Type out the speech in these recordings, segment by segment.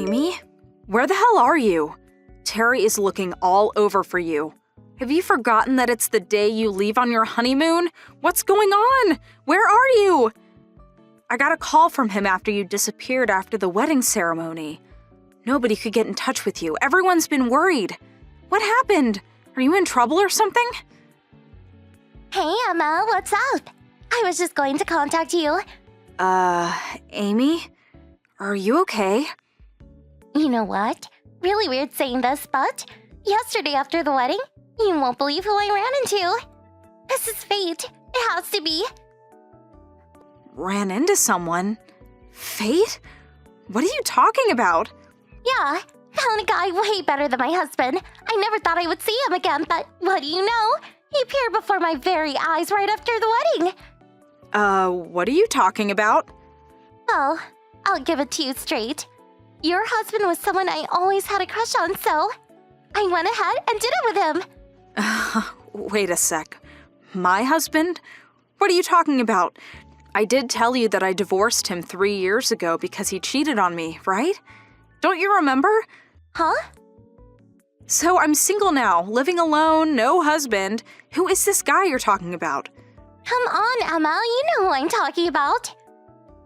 Amy? Where the hell are you? Terry is looking all over for you. Have you forgotten that it's the day you leave on your honeymoon? What's going on? Where are you? I got a call from him after you disappeared after the wedding ceremony. Nobody could get in touch with you. Everyone's been worried. What happened? Are you in trouble or something? Hey, Emma, what's up? I was just going to contact you. Amy? Are you okay? You know what? Really weird saying this, but yesterday after the wedding, you won't believe who I ran into. This is fate. It has to be. Ran into someone? Fate? What are you talking about? Yeah, found a guy way better than my husband. I never thought I would see him again, but what do you know? He appeared before my very eyes right after the wedding. What are you talking about? Well, I'll give it to you straight. Your husband was someone I always had a crush on, so I went ahead and did it with him. Wait a sec. My husband? What are you talking about? I did tell you that I divorced him 3 years ago because he cheated on me, right? Don't you remember? Huh? So I'm single now, living alone, no husband. Who is this guy you're talking about? Come on, Emma, you know who I'm talking about.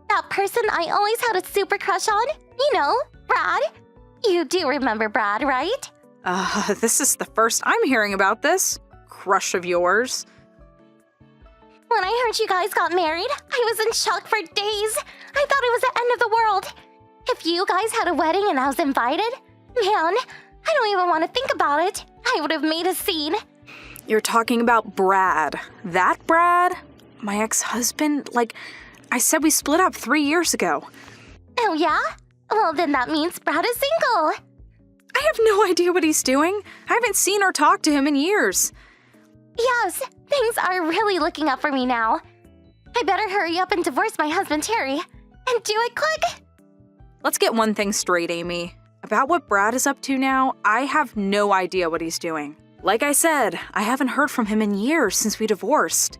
That person I always had a super crush on. You know, Brad. You do remember Brad, right? This is the first I'm hearing about this. Crush of yours. When I heard you guys got married, I was in shock for days. I thought it was the end of the world. If you guys had a wedding and I was invited, man, I don't even want to think about it. I would have made a scene. You're talking about Brad. That Brad? My ex-husband? Like, I said we split up 3 years ago. Oh, yeah? Well, then that means Brad is single. I have no idea what he's doing. I haven't seen or talked to him in years. Yes, things are really looking up for me now. I better hurry up and divorce my husband, Terry. And do it quick. Let's get one thing straight, Amy. About what Brad is up to now, I have no idea what he's doing. Like I said, I haven't heard from him in years since we divorced.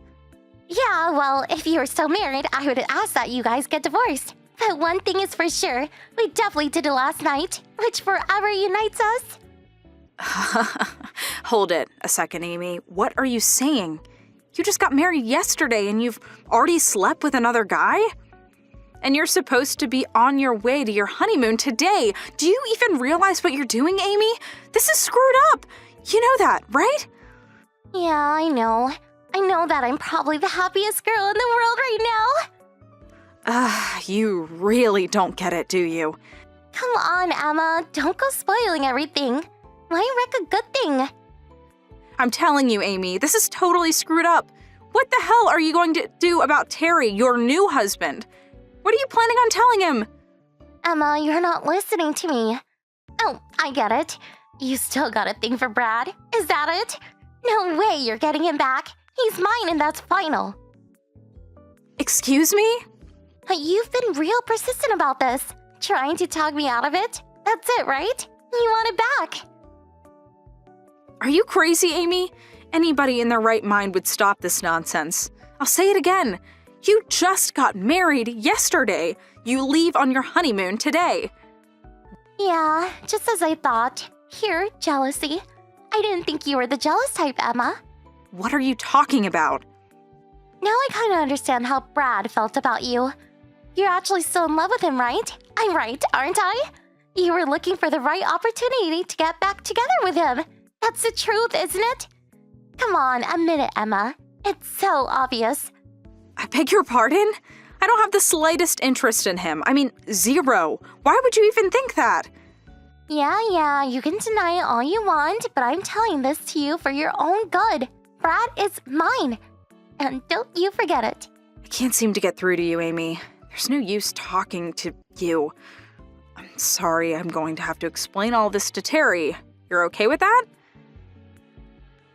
Yeah, well, if you were still married, I would ask that you guys get divorced. But one thing is for sure, we definitely did it last night, which forever unites us. Hold it a second, Amy. What are you saying? You just got married yesterday and you've already slept with another guy? And you're supposed to be on your way to your honeymoon today. Do you even realize what you're doing, Amy? This is screwed up. You know that, right? Yeah, I know. I know that I'm probably the happiest girl in the world right now. You really don't get it, do you? Come on, Emma. Don't go spoiling everything. Why wreck a good thing? I'm telling you, Amy, this is totally screwed up. What the hell are you going to do about Terry, your new husband? What are you planning on telling him? Emma, you're not listening to me. Oh, I get it. You still got a thing for Brad. Is that it? No way you're getting him back. He's mine and that's final. Excuse me? You've been real persistent about this. Trying to talk me out of it. That's it, right? You want it back. Are you crazy, Amy? Anybody in their right mind would stop this nonsense. I'll say it again. You just got married yesterday. You leave on your honeymoon today. Yeah, just as I thought. Here, jealousy. I didn't think you were the jealous type, Emma. What are you talking about? Now I kind of understand how Brad felt about you. You're actually still in love with him, right? I'm right, aren't I? You were looking for the right opportunity to get back together with him. That's the truth, isn't it? Come on, admit it, Emma. It's so obvious. I beg your pardon? I don't have the slightest interest in him. I mean, zero. Why would you even think that? Yeah, you can deny it all you want, but I'm telling this to you for your own good. Brad is mine. And don't you forget it. I can't seem to get through to you, Amy. There's no use talking to you. I'm sorry, I'm going to have to explain all this to Terry. You're okay with that?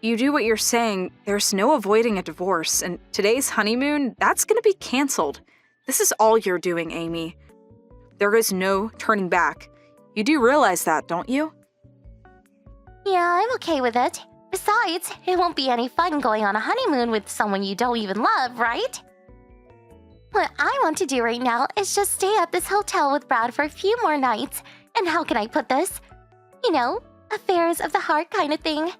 You do what you're saying, there's no avoiding a divorce, and today's honeymoon, that's gonna be canceled. This is all you're doing, Amy. There is no turning back. You do realize that, don't you? Yeah, I'm okay with it. Besides, it won't be any fun going on a honeymoon with someone you don't even love, right? What I want to do right now is just stay at this hotel with Brad for a few more nights And how can I put this? You know, affairs of the heart kind of thing.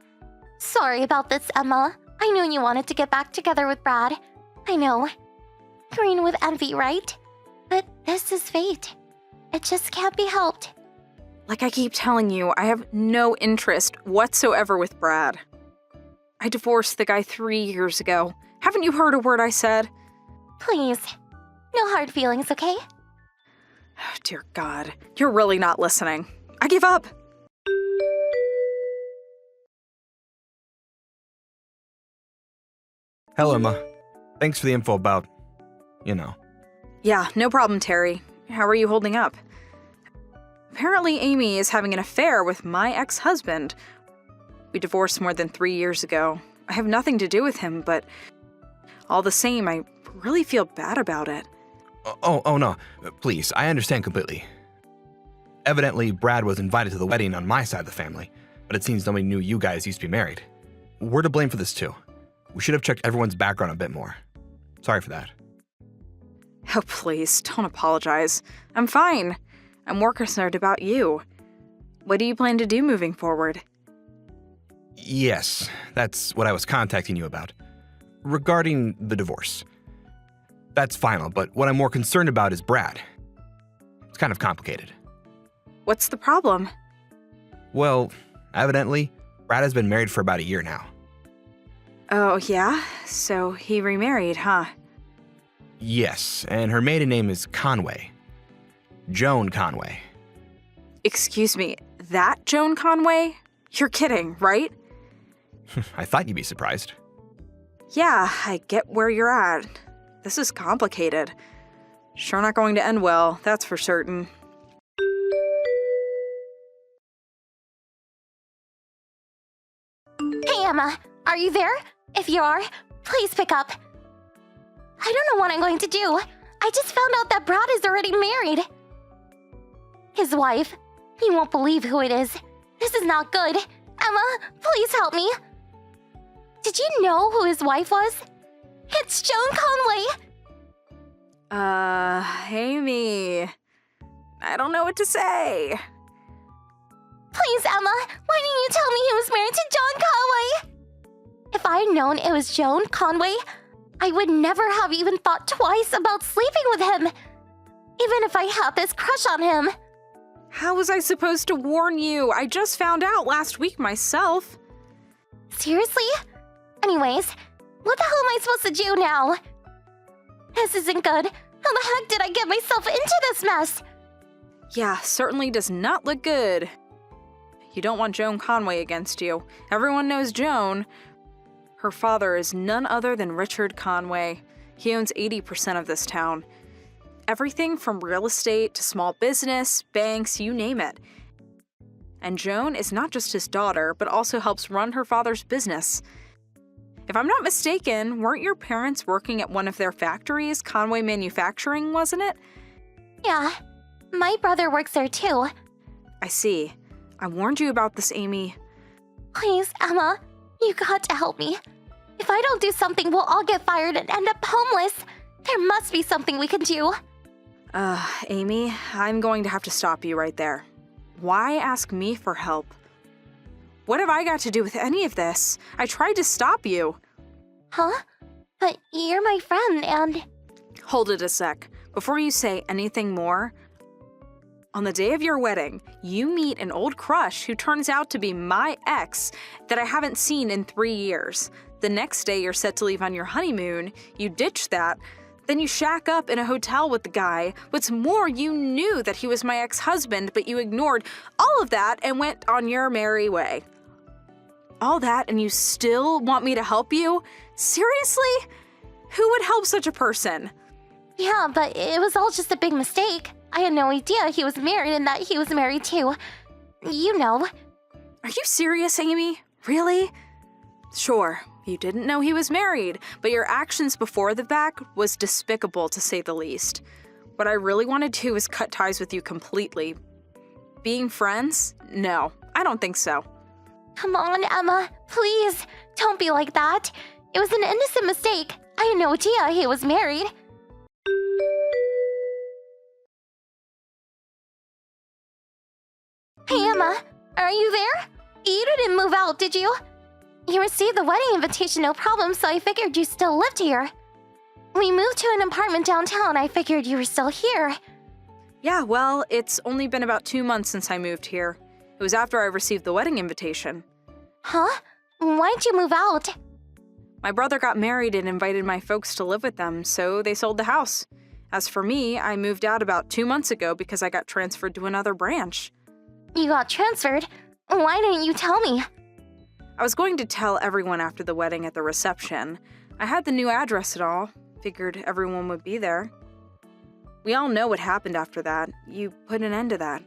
Sorry about this, Emma. I knew you wanted to get back together with Brad. I know. Green with envy, right? But this is fate. It just can't be helped. Like I keep telling you, I have no interest whatsoever with Brad. I divorced the guy 3 years ago. Haven't you heard a word I said? Please. No hard feelings, okay? Oh, dear God, you're really not listening. I give up. Hello, Emma. Thanks for the info about, Yeah, no problem, Terry. How are you holding up? Apparently, Amy is having an affair with my ex-husband. We divorced more than 3 years ago. I have nothing to do with him, but all the same, I really feel bad about it. Oh, no. Please, I understand completely. Evidently, Brad was invited to the wedding on my side of the family, but it seems nobody knew you guys used to be married. We're to blame for this too. We should have checked everyone's background a bit more. Sorry for that. Oh, please, don't apologize. I'm fine. I'm more concerned about you. What do you plan to do moving forward? Yes, that's what I was contacting you about. Regarding the divorce. That's final, but what I'm more concerned about is Brad. It's kind of complicated. What's the problem? Well, evidently, Brad has been married for about a year now. Oh, yeah? So he remarried, huh? Yes, and her maiden name is Conway. Joan Conway. Excuse me, that Joan Conway? You're kidding, right? I thought you'd be surprised. Yeah, I get where you're at. This is complicated. Sure not going to end well, that's for certain. Hey, Emma. Are you there? If you are, please pick up. I don't know what I'm going to do. I just found out that Brad is already married. His wife. You won't believe who it is. This is not good. Emma, please help me. Did you know who his wife was? It's Joan Conway. Amy. I don't know what to say. Please, Emma, why didn't you tell me he was married to John Conway? If I had known it was Joan Conway, I would never have even thought twice about sleeping with him. Even if I had this crush on him. How was I supposed to warn you? I just found out last week myself. Seriously? Anyways, what the hell am I supposed to do now? This isn't good. How the heck did I get myself into this mess? Yeah, certainly does not look good. You don't want Joan Conway against you. Everyone knows Joan. Her father is none other than Richard Conway. He owns 80% of this town. Everything from real estate to small business, banks, you name it. And Joan is not just his daughter, but also helps run her father's business. If I'm not mistaken, weren't your parents working at one of their factories, Conway Manufacturing, wasn't it? Yeah, my brother works there too. I see. I warned you about this, Amy. Please, Emma, you got to help me. If I don't do something, we'll all get fired and end up homeless. There must be something we can do. Amy, I'm going to have to stop you right there. Why ask me for help? What have I got to do with any of this? I tried to stop you. Huh? But you're my friend and... Hold it a sec. Before you say anything more, on the day of your wedding, you meet an old crush who turns out to be my ex that I haven't seen in 3 years. The next day you're set to leave on your honeymoon, you ditch that, then you shack up in a hotel with the guy. What's more, you knew that he was my ex-husband, but you ignored all of that and went on your merry way. All that and you still want me to help you? Seriously? Who would help such a person? Yeah, but it was all just a big mistake. I had no idea he was married and that he was married too. You know. Are you serious, Amy? Really? Sure, you didn't know he was married, but your actions before the fact was despicable to say the least. What I really want to do is cut ties with you completely. Being friends? No, I don't think so. Come on, Emma. Please, don't be like that. It was an innocent mistake. I had no idea he was married. Emma, are you there? You didn't move out, did you? You received the wedding invitation no problem, so I figured you still lived here. We moved to an apartment downtown. I figured you were still here. Yeah, well, it's only been about 2 months since I moved here. It was after I received the wedding invitation. Huh? Why'd you move out? My brother got married and invited my folks to live with them, so they sold the house. As for me, I moved out about 2 months ago because I got transferred to another branch. You got transferred? Why didn't you tell me? I was going to tell everyone after the wedding at the reception. I had the new address and all. Figured everyone would be there. We all know what happened after that. You put an end to that.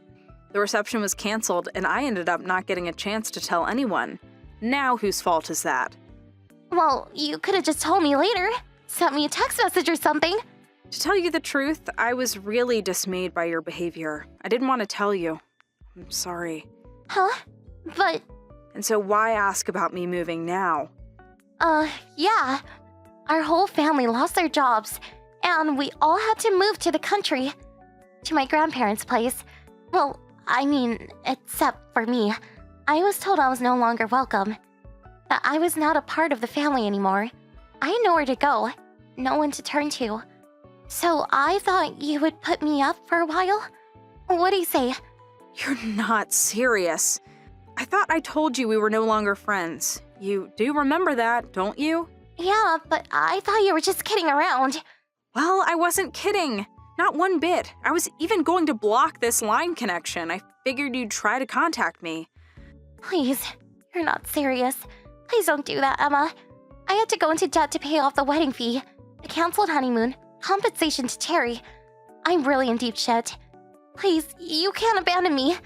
The reception was canceled, and I ended up not getting a chance to tell anyone. Now whose fault is that? Well, you could have just told me later. Sent me a text message or something. To tell you the truth, I was really dismayed by your behavior. I didn't want to tell you. I'm sorry. Huh? But... And so why ask about me moving now? Yeah. Our whole family lost their jobs, and we all had to move to the country. To my grandparents' place. Well, I mean, except for me. I was told I was no longer welcome. That I was not a part of the family anymore. I had nowhere to go. No one to turn to. So I thought you would put me up for a while? What do you say? You're not serious. I thought I told you we were no longer friends. You do remember that, don't you? Yeah, but I thought you were just kidding around. Well, I wasn't kidding. Not one bit. I was even going to block this line connection. I figured you'd try to contact me. Please, you're not serious. Please don't do that, Emma. I had to go into debt to pay off the wedding fee, the canceled honeymoon, compensation to Terry. I'm really in deep shit. Please, you can't abandon me.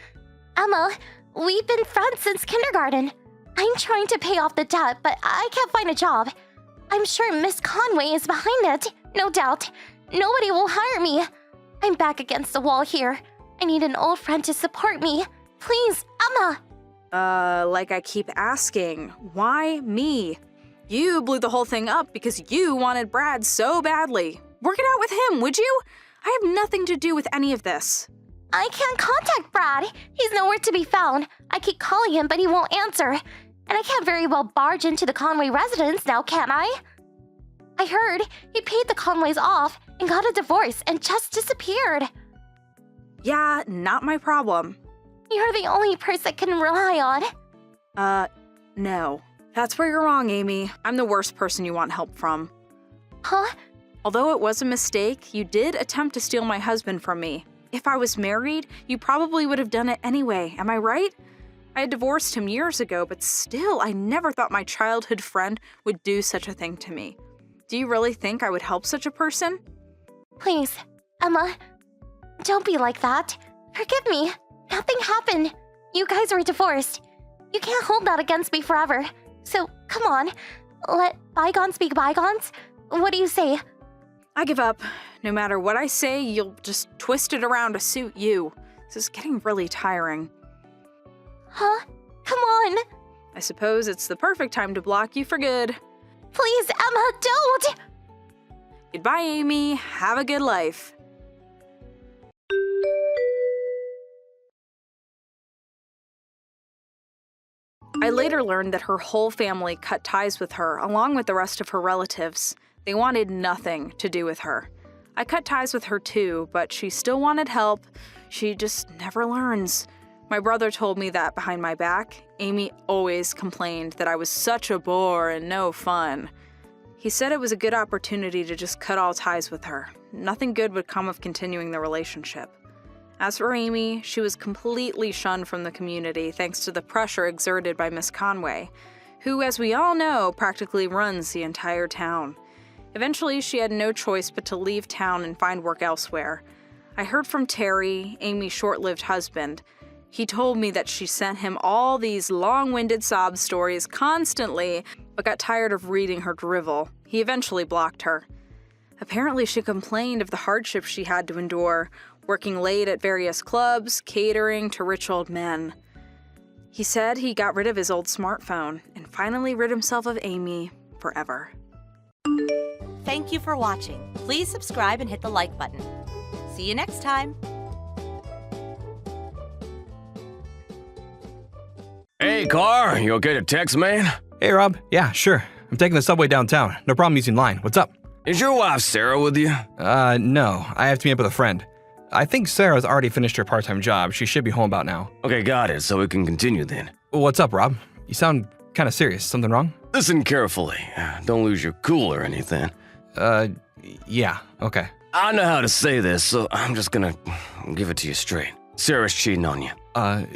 Emma, we've been friends since kindergarten. I'm trying to pay off the debt, but I can't find a job. I'm sure Miss Conway is behind it, no doubt. Nobody will hire me. I'm back against the wall here. I need an old friend to support me. Please, Emma. Like I keep asking, why me? You blew the whole thing up because you wanted Brad so badly. Work it out with him, would you? I have nothing to do with any of this. I can't contact Brad. He's nowhere to be found. I keep calling him, but he won't answer. And I can't very well barge into the Conway residence now, can I? I heard he paid the Conways off and got a divorce and just disappeared. Yeah, not my problem. You're the only person I can rely on. No. That's where you're wrong, Amy. I'm the worst person you want help from. Huh? Although it was a mistake, you did attempt to steal my husband from me. If I was married, you probably would have done it anyway, am I right? I had divorced him years ago, but still, I never thought my childhood friend would do such a thing to me. Do you really think I would help such a person? Please, Emma, don't be like that. Forgive me. Nothing happened. You guys were divorced. You can't hold that against me forever. So, come on. Let bygones be bygones. What do you say? I give up. No matter what I say, you'll just twist it around to suit you. This is getting really tiring. Huh? Come on. I suppose it's the perfect time to block you for good. Please, Emma, don't! Goodbye, Amy. Have a good life. I later learned that her whole family cut ties with her, along with the rest of her relatives. They wanted nothing to do with her. I cut ties with her too, but she still wanted help. She just never learns. My brother told me that behind my back, Amy always complained that I was such a bore and no fun. He said it was a good opportunity to just cut all ties with her. Nothing good would come of continuing the relationship. As for Amy, she was completely shunned from the community thanks to the pressure exerted by Miss Conway, who, as we all know, practically runs the entire town. Eventually, she had no choice but to leave town and find work elsewhere. I heard from Terry, Amy's short-lived husband. He told me that she sent him all these long-winded sob stories constantly, but got tired of reading her drivel. He eventually blocked her. Apparently, she complained of the hardships she had to endure, working late at various clubs, catering to rich old men. He said he got rid of his old smartphone and finally rid himself of Amy forever. Thank you for watching. Please subscribe and hit the like button. See you next time. Hey, Car, you okay to text, man? Hey, Rob. Yeah, sure. I'm taking the subway downtown. No problem using line. What's up? Is your wife Sarah with you? No. I have to meet up with a friend. I think Sarah's already finished her part-time job. She should be home about now. Okay, got it, so we can continue then. What's up, Rob? You sound kind of serious. Something wrong? Listen carefully. Don't lose your cool or anything. Yeah. Okay. I know how to say this, so I'm just gonna give it to you straight. Sarah's cheating on you.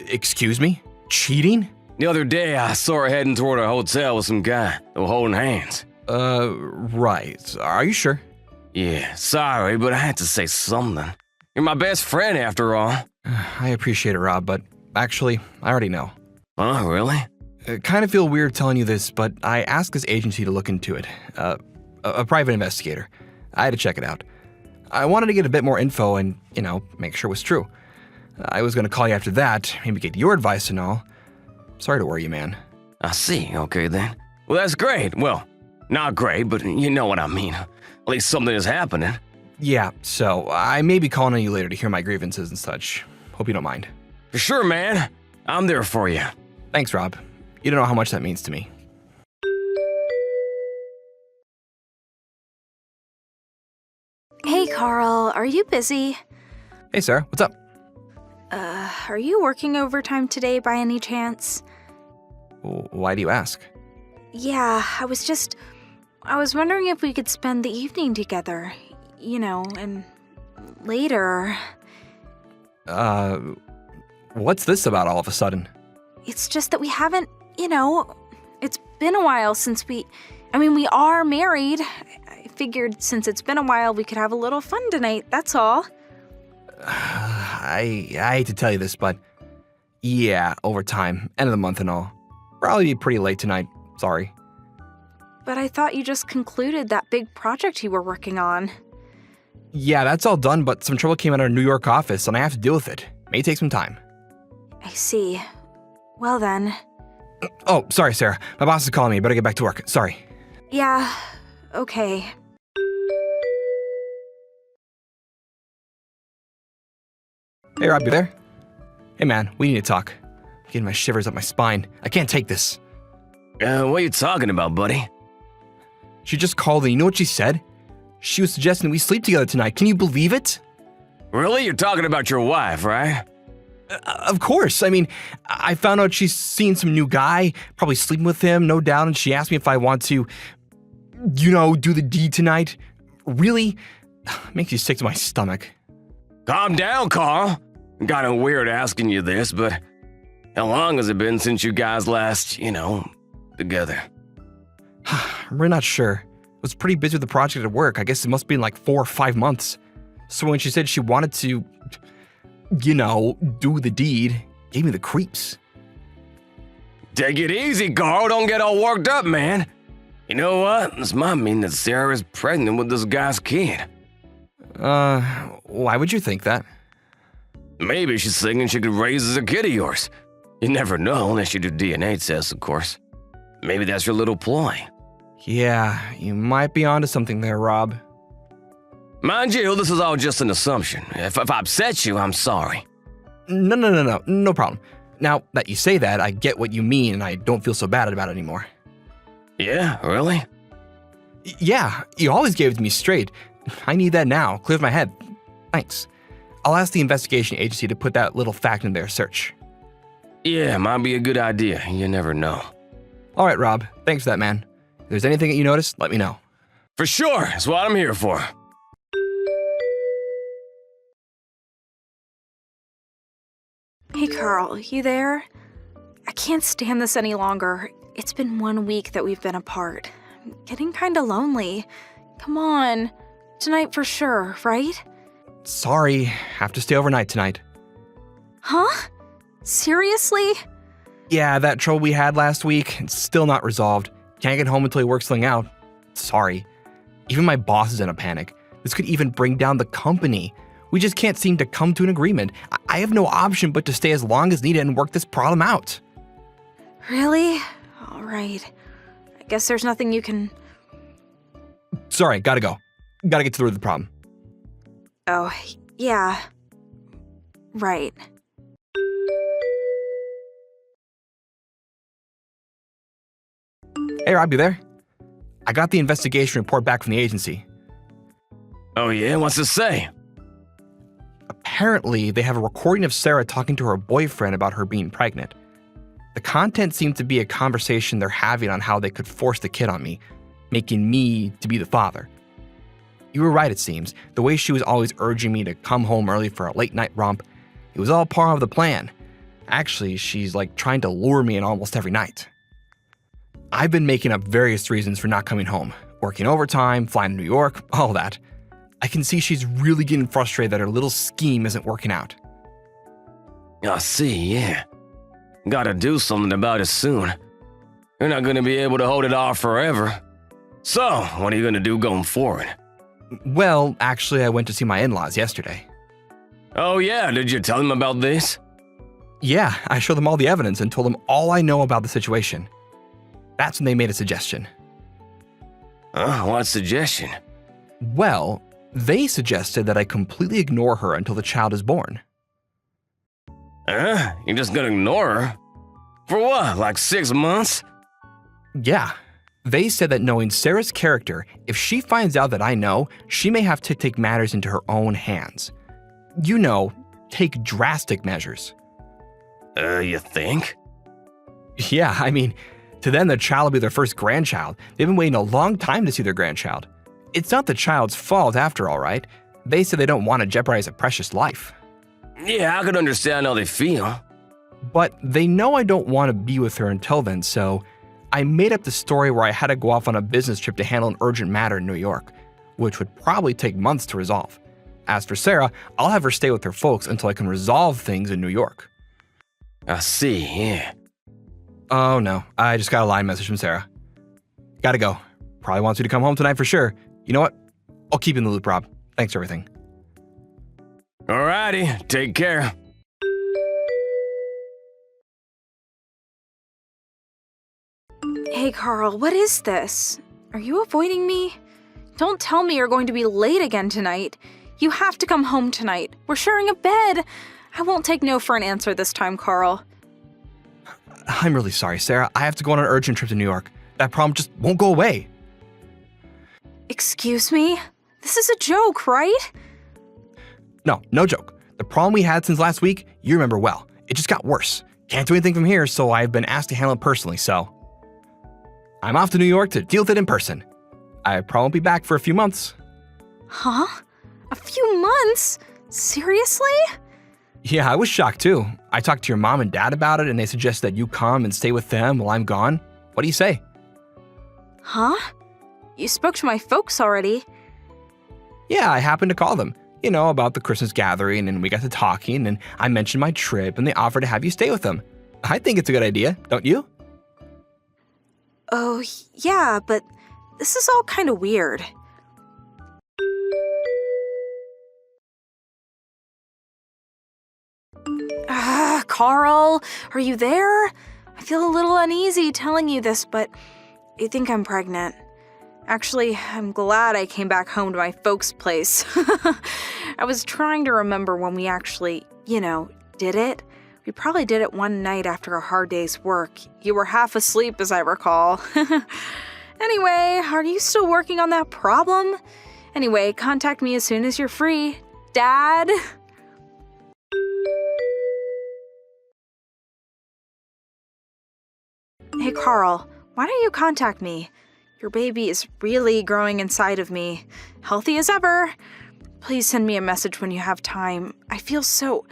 Excuse me? Cheating? The other day, I saw her heading toward a hotel with some guy. They were holding hands. Right. Are you sure? Yeah, sorry, but I had to say something. You're my best friend, after all. I appreciate it, Rob, but actually, I already know. Oh, really? I kind of feel weird telling you this, but I asked this agency to look into it. A private investigator. I had to check it out. I wanted to get a bit more info and, make sure it was true. I was going to call you after that, maybe get your advice and all. Sorry to worry you, man. I see, okay then. Well, that's great. Well, not great, but you know what I mean. At least something is happening. Yeah, so I may be calling on you later to hear my grievances and such. Hope you don't mind. For sure, man. I'm there for you. Thanks, Rob. You don't know how much that means to me. Hey, Carl, are you busy? Hey, Sarah, what's up? Are you working overtime today by any chance? Why do you ask? Yeah, I was wondering if we could spend the evening together, and later. What's this about all of a sudden? It's just that we haven't, it's been a while since we are married. I figured since it's been a while, we could have a little fun tonight, that's all. I hate to tell you this, but yeah, overtime, end of the month and all. Probably be pretty late tonight, sorry. But I thought you just concluded that big project you were working on. Yeah, that's all done, but some trouble came out of our New York office and I have to deal with it. May take some time. I see. Well then. Oh, sorry, Sarah. My boss is calling me. Better get back to work. Sorry. Yeah, okay. Hey, Rob, you there? Hey, man, we need to talk. I'm getting my shivers up my spine. I can't take this. What are you talking about, buddy? She just called and you know what she said? She was suggesting we sleep together tonight. Can you believe it? Really? You're talking about your wife, right? Of course. I found out she's seen some new guy, probably sleeping with him, no doubt, and she asked me if I want to, do the deed tonight. Really? Makes you sick to my stomach. Calm down, Carl. Kinda weird asking you this, but how long has it been since you guys last, together? I'm really not sure. I was pretty busy with the project at work. I guess it must have been like 4 or 5 months. So when she said she wanted to, do the deed, gave me the creeps. Take it easy, Carl. Don't get all worked up, man. You know what? This might mean that Sarah is pregnant with this guy's kid. Why would you think that? Maybe she's thinking she could raise as a kid of yours. You never know unless you do DNA tests, of course. Maybe that's your little ploy. Yeah, you might be onto something there, Rob. Mind you, this is all just an assumption. If I upset you, I'm sorry. No problem. Now that you say that, I get what you mean and I don't feel so bad about it anymore. Yeah, really? Yeah, you always gave it to me straight. I need that now, clears my head. Thanks. I'll ask the investigation agency to put that little fact in their search. Yeah, might be a good idea. You never know. All right, Rob. Thanks for that, man. If there's anything that you notice, let me know. For sure. That's what I'm here for. Hey, Carl, you there? I can't stand this any longer. It's been 1 week that we've been apart. I'm getting kinda lonely. Come on. Tonight for sure, right? Sorry, have to stay overnight tonight. Huh? Seriously? Yeah, that trouble we had last week, it's still not resolved. Can't get home until he works something out. Sorry. Even my boss is in a panic. This could even bring down the company. We just can't seem to come to an agreement. I have no option but to stay as long as needed and work this problem out. Really? All right. I guess there's nothing you can... Sorry, gotta go. Gotta get to the root of the problem. Oh, yeah. Right. Hey, Rob, you there? I got the investigation report back from the agency. Oh yeah, what's it say? Apparently, they have a recording of Sarah talking to her boyfriend about her being pregnant. The content seemed to be a conversation they're having on how they could force the kid on me, making me to be the father. You were right, it seems. The way she was always urging me to come home early for a late-night romp, it was all part of the plan. Actually, she's like trying to lure me in almost every night. I've been making up various reasons for not coming home. Working overtime, flying to New York, all that. I can see she's really getting frustrated that her little scheme isn't working out. I see, yeah. Gotta do something about it soon. You're not gonna be able to hold it off forever. So, what are you gonna do going forward? Well, actually, I went to see my in-laws yesterday. Oh yeah, did you tell them about this? Yeah, I showed them all the evidence and told them all I know about the situation. That's when they made a suggestion. What suggestion? Well, they suggested that I completely ignore her until the child is born. You're just gonna ignore her? For what, like 6 months? Yeah. They said that knowing Sarah's character, if she finds out that I know, she may have to take matters into her own hands. You know, take drastic measures. You think? Yeah, I mean, to them, the child will be their first grandchild. They've been waiting a long time to see their grandchild. It's not the child's fault after all, right? They said they don't want to jeopardize a precious life. Yeah, I could understand how they feel. But they know I don't want to be with her until then, so I made up the story where I had to go off on a business trip to handle an urgent matter in New York, which would probably take months to resolve. As for Sarah, I'll have her stay with her folks until I can resolve things in New York. I see, yeah. Oh no, I just got a line message from Sarah. Gotta go. Probably wants you to come home tonight for sure. You know what? I'll keep you in the loop, Rob. Thanks for everything. Alrighty, take care. Hey, Carl, what is this? Are you avoiding me? Don't tell me you're going to be late again tonight. You have to come home tonight. We're sharing a bed. I won't take no for an answer this time, Carl. I'm really sorry, Sarah. I have to go on an urgent trip to New York. That problem just won't go away. Excuse me? This is a joke, right? No joke. The problem we had since last week, you remember well. It just got worse. Can't do anything from here, so I've been asked to handle it personally, so I'm off to New York to deal with it in person. I probably won't be back for a few months. Huh? A few months? Seriously? Yeah, I was shocked too. I talked to your mom and dad about it and they suggest that you come and stay with them while I'm gone. What do you say? Huh? You spoke to my folks already. Yeah, I happened to call them. You know, about the Christmas gathering, and we got to talking, and I mentioned my trip, and they offered to have you stay with them. I think it's a good idea, don't you? Oh, yeah, but this is all kind of weird. Carl, are you there? I feel a little uneasy telling you this, but I think I'm pregnant. Actually, I'm glad I came back home to my folks' place. I was trying to remember when we actually, did it. We probably did it one night after a hard day's work. You were half asleep, as I recall. Anyway, are you still working on that problem? Anyway, contact me as soon as you're free. Dad? Hey, Carl, why don't you contact me? Your baby is really growing inside of me. Healthy as ever. Please send me a message when you have time. We feel so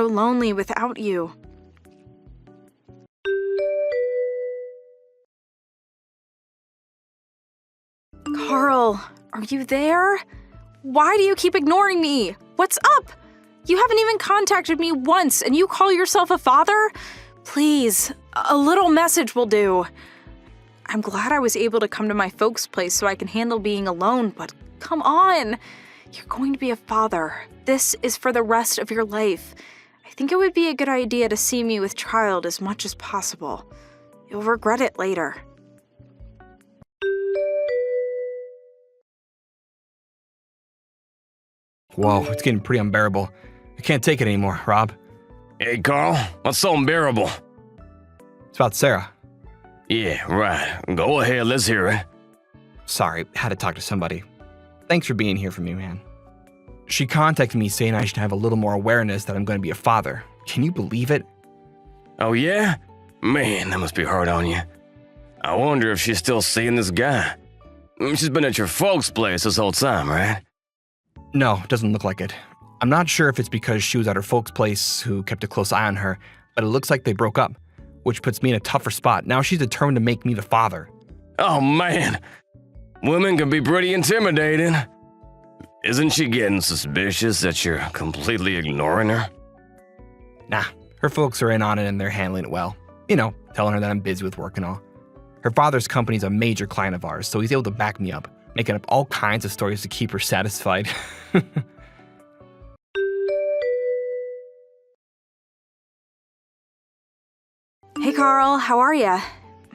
lonely without you. Carl, are you there? Why do you keep ignoring me? What's up? You haven't even contacted me once and you call yourself a father? Please, a little message will do. I'm glad I was able to come to my folks' place so I can handle being alone, but come on. You're going to be a father. This is for the rest of your life. I think it would be a good idea to see me with child as much as possible. You'll regret it later. Whoa, it's getting pretty unbearable. I can't take it anymore, Rob. Hey, Carl, what's so unbearable? It's about Sarah. Yeah, right. Go ahead, let's hear it. Sorry, had to talk to somebody. Thanks for being here for me, man. She contacted me saying I should have a little more awareness that I'm going to be a father. Can you believe it? Oh, yeah? Man, that must be hard on you. I wonder if she's still seeing this guy. She's been at your folks' place this whole time, right? No, doesn't look like it. I'm not sure if it's because she was at her folks' place who kept a close eye on her, but it looks like they broke up, which puts me in a tougher spot. Now she's determined to make me the father. Oh, man. Women can be pretty intimidating. Isn't she getting suspicious that you're completely ignoring her? Nah, her folks are in on it and they're handling it well. You know, telling her that I'm busy with work and all. Her father's company's a major client of ours, so he's able to back me up, making up all kinds of stories to keep her satisfied. Hey Carl, how are ya?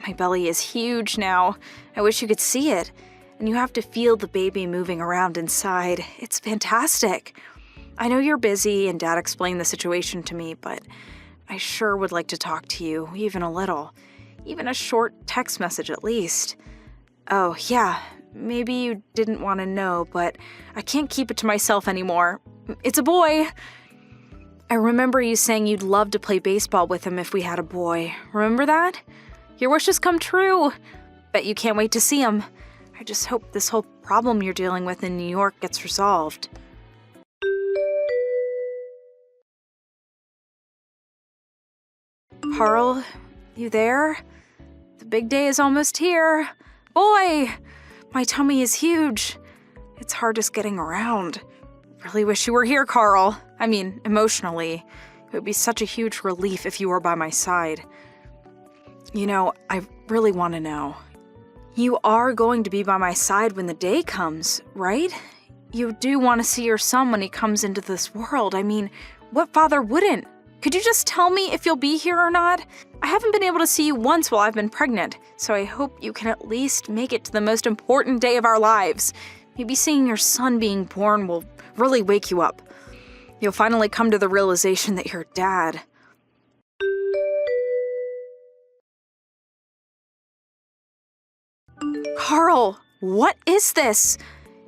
My belly is huge now. I wish you could see it. And you have to feel the baby moving around inside. It's fantastic. I know you're busy and Dad explained the situation to me, but I sure would like to talk to you, even a little. Even a short text message at least. Oh, yeah, maybe you didn't want to know, but I can't keep it to myself anymore. It's a boy. I remember you saying you'd love to play baseball with him if we had a boy. Remember that? Your wish has come true. Bet you can't wait to see him. I just hope this whole problem you're dealing with in New York gets resolved. Carl, you there? The big day is almost here. Boy, my tummy is huge. It's hard just getting around. Really wish you were here, Carl. I mean, emotionally. It would be such a huge relief if you were by my side. You know, I really want to know. You are going to be by my side when the day comes, right? You do want to see your son when he comes into this world. I mean, what father wouldn't? Could you just tell me if you'll be here or not? I haven't been able to see you once while I've been pregnant, so I hope you can at least make it to the most important day of our lives. Maybe seeing your son being born will really wake you up. You'll finally come to the realization that you're dad. Carl, what is this?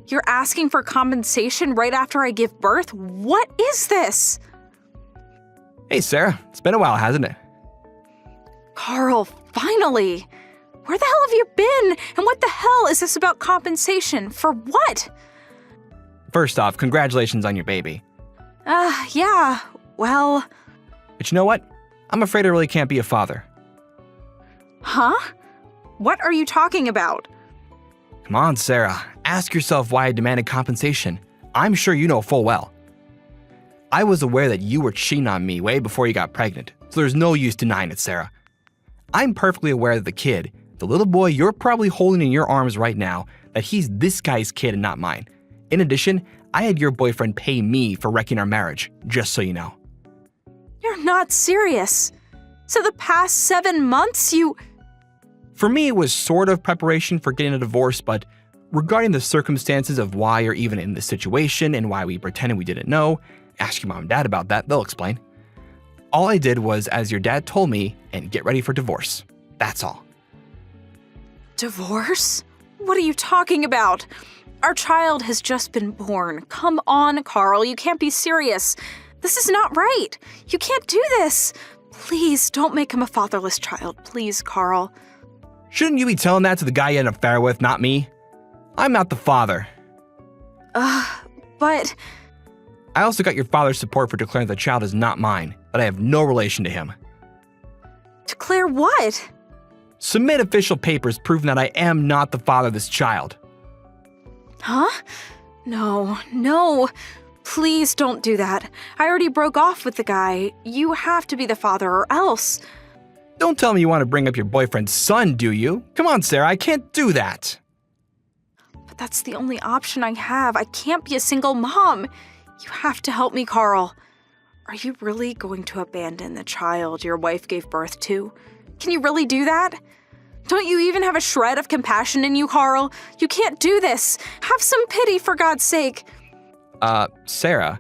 You're asking for compensation right after I give birth? What is this? Hey, Sarah. It's been a while, hasn't it? Carl, finally! Where the hell have you been? And what the hell is this about compensation? For what? First off, congratulations on your baby. Yeah, well... But you know what? I'm afraid I really can't be a father. Huh? What are you talking about? Come on, Sarah. Ask yourself why I demanded compensation. I'm sure you know full well. I was aware that you were cheating on me way before you got pregnant, so there's no use denying it, Sarah. I'm perfectly aware that the kid, the little boy you're probably holding in your arms right now, that he's this guy's kid and not mine. In addition, I had your boyfriend pay me for wrecking our marriage, just so you know. You're not serious. So the past 7 months you... For me, it was sort of preparation for getting a divorce, but regarding the circumstances of why you're even in this situation and why we pretended we didn't know, ask your mom and dad about that, they'll explain. All I did was, as your dad told me, and get ready for divorce. That's all. Divorce? What are you talking about? Our child has just been born. Come on, Carl, you can't be serious. This is not right. You can't do this. Please don't make him a fatherless child. Please, Carl. Shouldn't you be telling that to the guy you had an affair with, not me? I'm not the father. But... I also got your father's support for declaring the child is not mine, that I have no relation to him. Declare what? Submit official papers proving that I am not the father of this child. Huh? No. Please don't do that. I already broke off with the guy. You have to be the father or else. Don't tell me you want to bring up your boyfriend's son, do you? Come on, Sarah, I can't do that. But that's the only option I have. I can't be a single mom. You have to help me, Carl. Are you really going to abandon the child your wife gave birth to? Can you really do that? Don't you even have a shred of compassion in you, Carl? You can't do this. Have some pity, for God's sake. Sarah,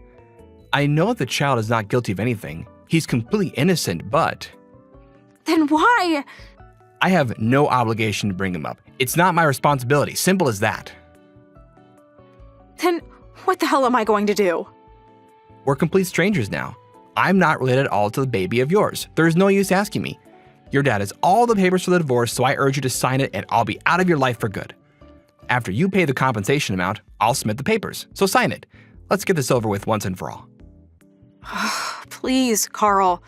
I know the child is not guilty of anything. He's completely innocent, but... Then why? I have no obligation to bring him up. It's not my responsibility. Simple as that. Then what the hell am I going to do? We're complete strangers now. I'm not related at all to the baby of yours. There's no use asking me. Your dad has all the papers for the divorce, so I urge you to sign it and I'll be out of your life for good. After you pay the compensation amount, I'll submit the papers, so sign it. Let's get this over with once and for all. Please, Carl.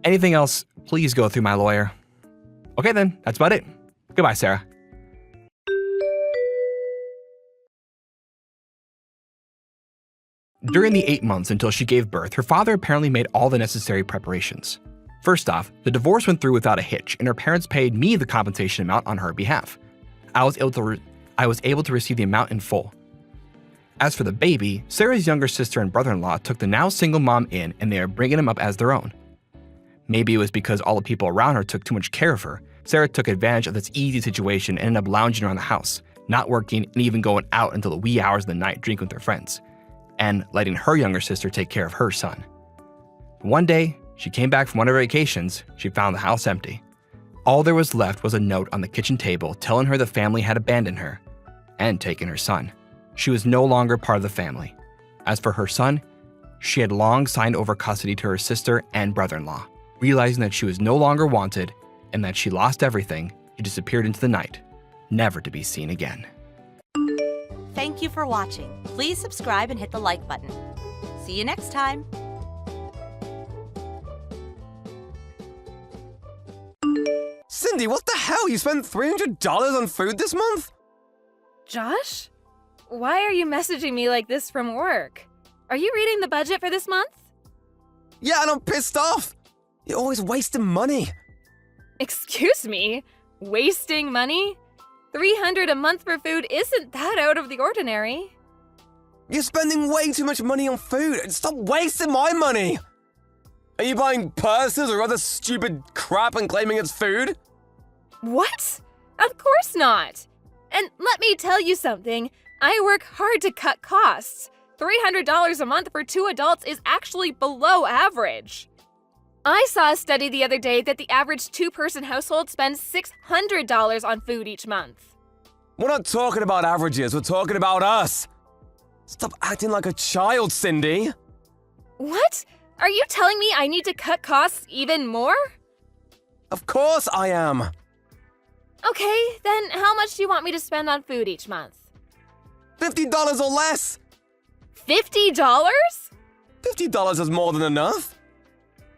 Anything else, please go through my lawyer. Okay then, that's about it. Goodbye, Sarah. During the 8 months until she gave birth, her father apparently made all the necessary preparations. First off, the divorce went through without a hitch, and her parents paid me the compensation amount on her behalf. I was able to receive the amount in full. As for the baby, Sarah's younger sister and brother-in-law took the now single mom in, and they are bringing him up as their own. Maybe it was because all the people around her took too much care of her. Sarah took advantage of this easy situation and ended up lounging around the house, not working and even going out until the wee hours of the night drinking with her friends, and letting her younger sister take care of her son. One day, she came back from one of her vacations. She found the house empty. All there was left was a note on the kitchen table telling her the family had abandoned her and taken her son. She was no longer part of the family. As for her son, she had long signed over custody to her sister and brother-in-law. Realizing that she was no longer wanted and that she lost everything, she disappeared into the night, never to be seen again. Thank you for watching. Please subscribe and hit the like button. See you next time. Cindy, what the hell? You spent $300 on food this month? Josh? Why are you messaging me like this from work? Are you reading the budget for this month? Yeah, and I'm pissed off. You're always wasting money. Excuse me? Wasting money? $300 a month for food isn't that out of the ordinary. You're spending way too much money on food. Stop wasting my money. Are you buying purses or other stupid crap and claiming it's food? What? Of course not. And let me tell you something. I work hard to cut costs. $300 a month for 2 adults is actually below average. I saw a study the other day that the average 2-person household spends $600 on food each month. We're not talking about averages. We're talking about us. Stop acting like a child, Cindy. What? Are you telling me I need to cut costs even more? Of course I am. Okay, then how much do you want me to spend on food each month? $50 or less. $50? $50 is more than enough.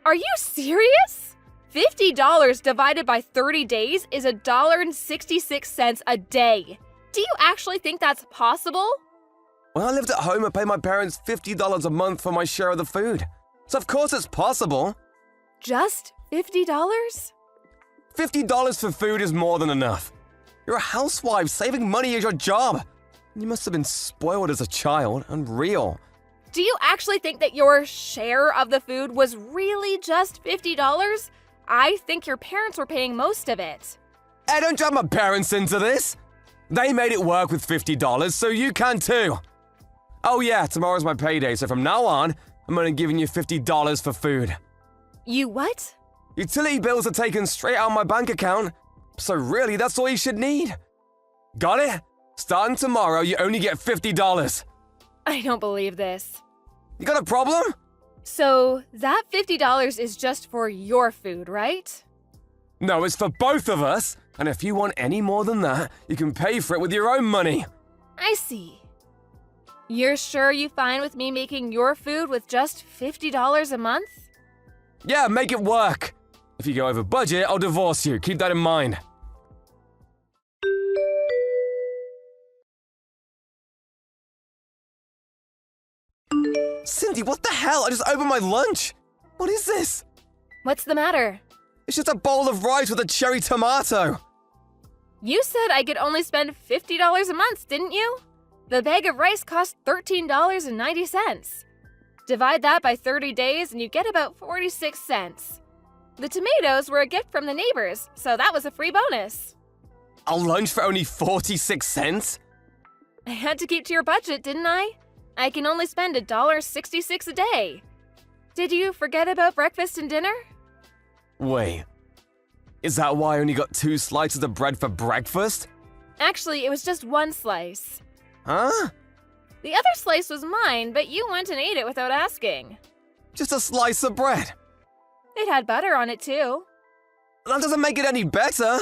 Are you serious? $50 divided by 30 days is $1.66 a day. Do you actually think that's possible? When I lived at home, I paid my parents $50 a month for my share of the food. So of course it's possible. Just $50? $50 for food is more than enough. You're a housewife. Saving money is your job. You must have been spoiled as a child. Unreal. Do you actually think that your share of the food was really just $50? I think your parents were paying most of it. Hey, don't drag my parents into this. They made it work with $50, so you can too. Oh yeah, tomorrow's my payday, so from now on, I'm only giving you $50 for food. You what? Utility bills are taken straight out of my bank account, so really that's all you should need. Got it? Starting tomorrow, you only get $50. I don't believe this. You got a problem? So, that $50 is just for your food, right? No, it's for both of us, and if you want any more than that, you can pay for it with your own money. I see. You're sure you fine with me making your food with just $50 a month? Yeah, make it work. If you go over budget, I'll divorce you. Keep that in mind. Cindy, what the hell? I just opened my lunch. What is this? What's the matter? It's just a bowl of rice with a cherry tomato. You said I could only spend $50 a month, didn't you? The bag of rice cost $13.90. Divide that by 30 days and you get about 46 cents. The tomatoes were a gift from the neighbors, so that was a free bonus. A lunch for only 46 cents? I had to keep to your budget, didn't I? I can only spend $1.66 a day. Did you forget about breakfast and dinner? Wait. Is that why I only got 2 slices of bread for breakfast? Actually, it was just 1 slice. Huh? The other slice was mine, but you went and ate it without asking. Just a slice of bread. It had butter on it too. That doesn't make it any better.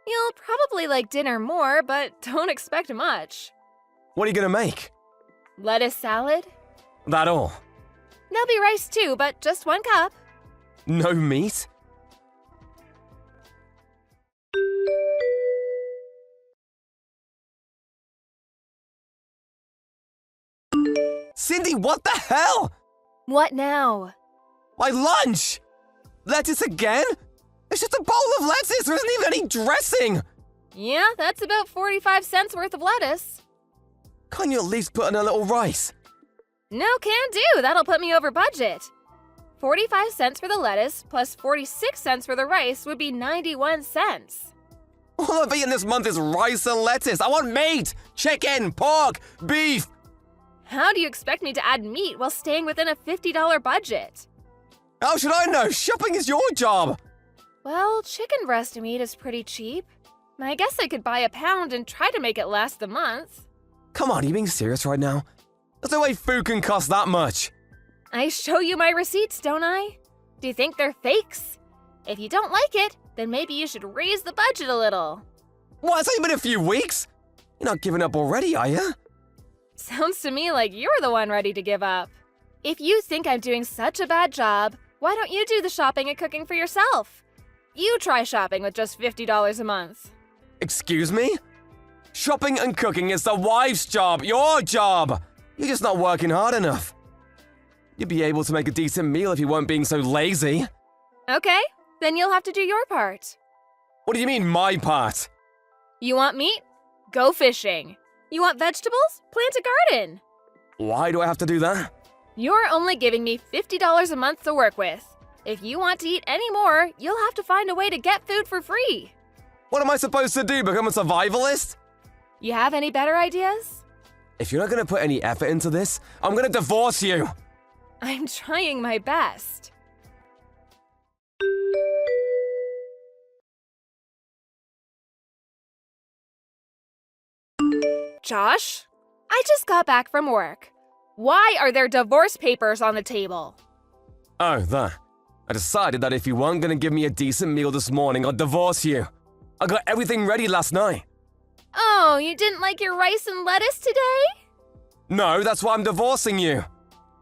You'll probably like dinner more, but don't expect much. What are you gonna make? Lettuce salad? That all? There'll be rice too, but just 1 cup. No meat? Cindy, what the hell? What now? My lunch! Lettuce again? It's just a bowl of lettuce, there isn't even any dressing! Yeah, that's about 45 cents worth of lettuce. Can't you at least put in a little rice? No, can do. That'll put me over budget. 45 cents for the lettuce plus 46 cents for the rice would be 91 cents. All I've eaten this month is rice and lettuce. I want meat, chicken, pork, beef. How do you expect me to add meat while staying within a $50 budget? How should I know? Shopping is your job. Well, chicken breast meat is pretty cheap. I guess I could buy a pound and try to make it last the month. Come on, are you being serious right now? There's no way food can cost that much. I show you my receipts, don't I? Do you think they're fakes? If you don't like it, then maybe you should raise the budget a little. What, it's only been a few weeks? You're not giving up already, are you? Sounds to me like you're the one ready to give up. If you think I'm doing such a bad job, why don't you do the shopping and cooking for yourself? You try shopping with just $50 a month. Excuse me? Shopping and cooking is the wife's job, your job. You're just not working hard enough. You'd be able to make a decent meal if you weren't being so lazy. Okay, then you'll have to do your part. What do you mean, my part? You want meat? Go fishing. You want vegetables? Plant a garden. Why do I have to do that? You're only giving me $50 a month to work with. If you want to eat any more, you'll have to find a way to get food for free. What am I supposed to do, become a survivalist? You have any better ideas? If you're not going to put any effort into this, I'm going to divorce you. I'm trying my best. Josh, I just got back from work. Why are there divorce papers on the table? Oh, that. I decided that if you weren't going to give me a decent meal this morning, I'd divorce you. I got everything ready last night. Oh, you didn't like your rice and lettuce today? No, that's why I'm divorcing you.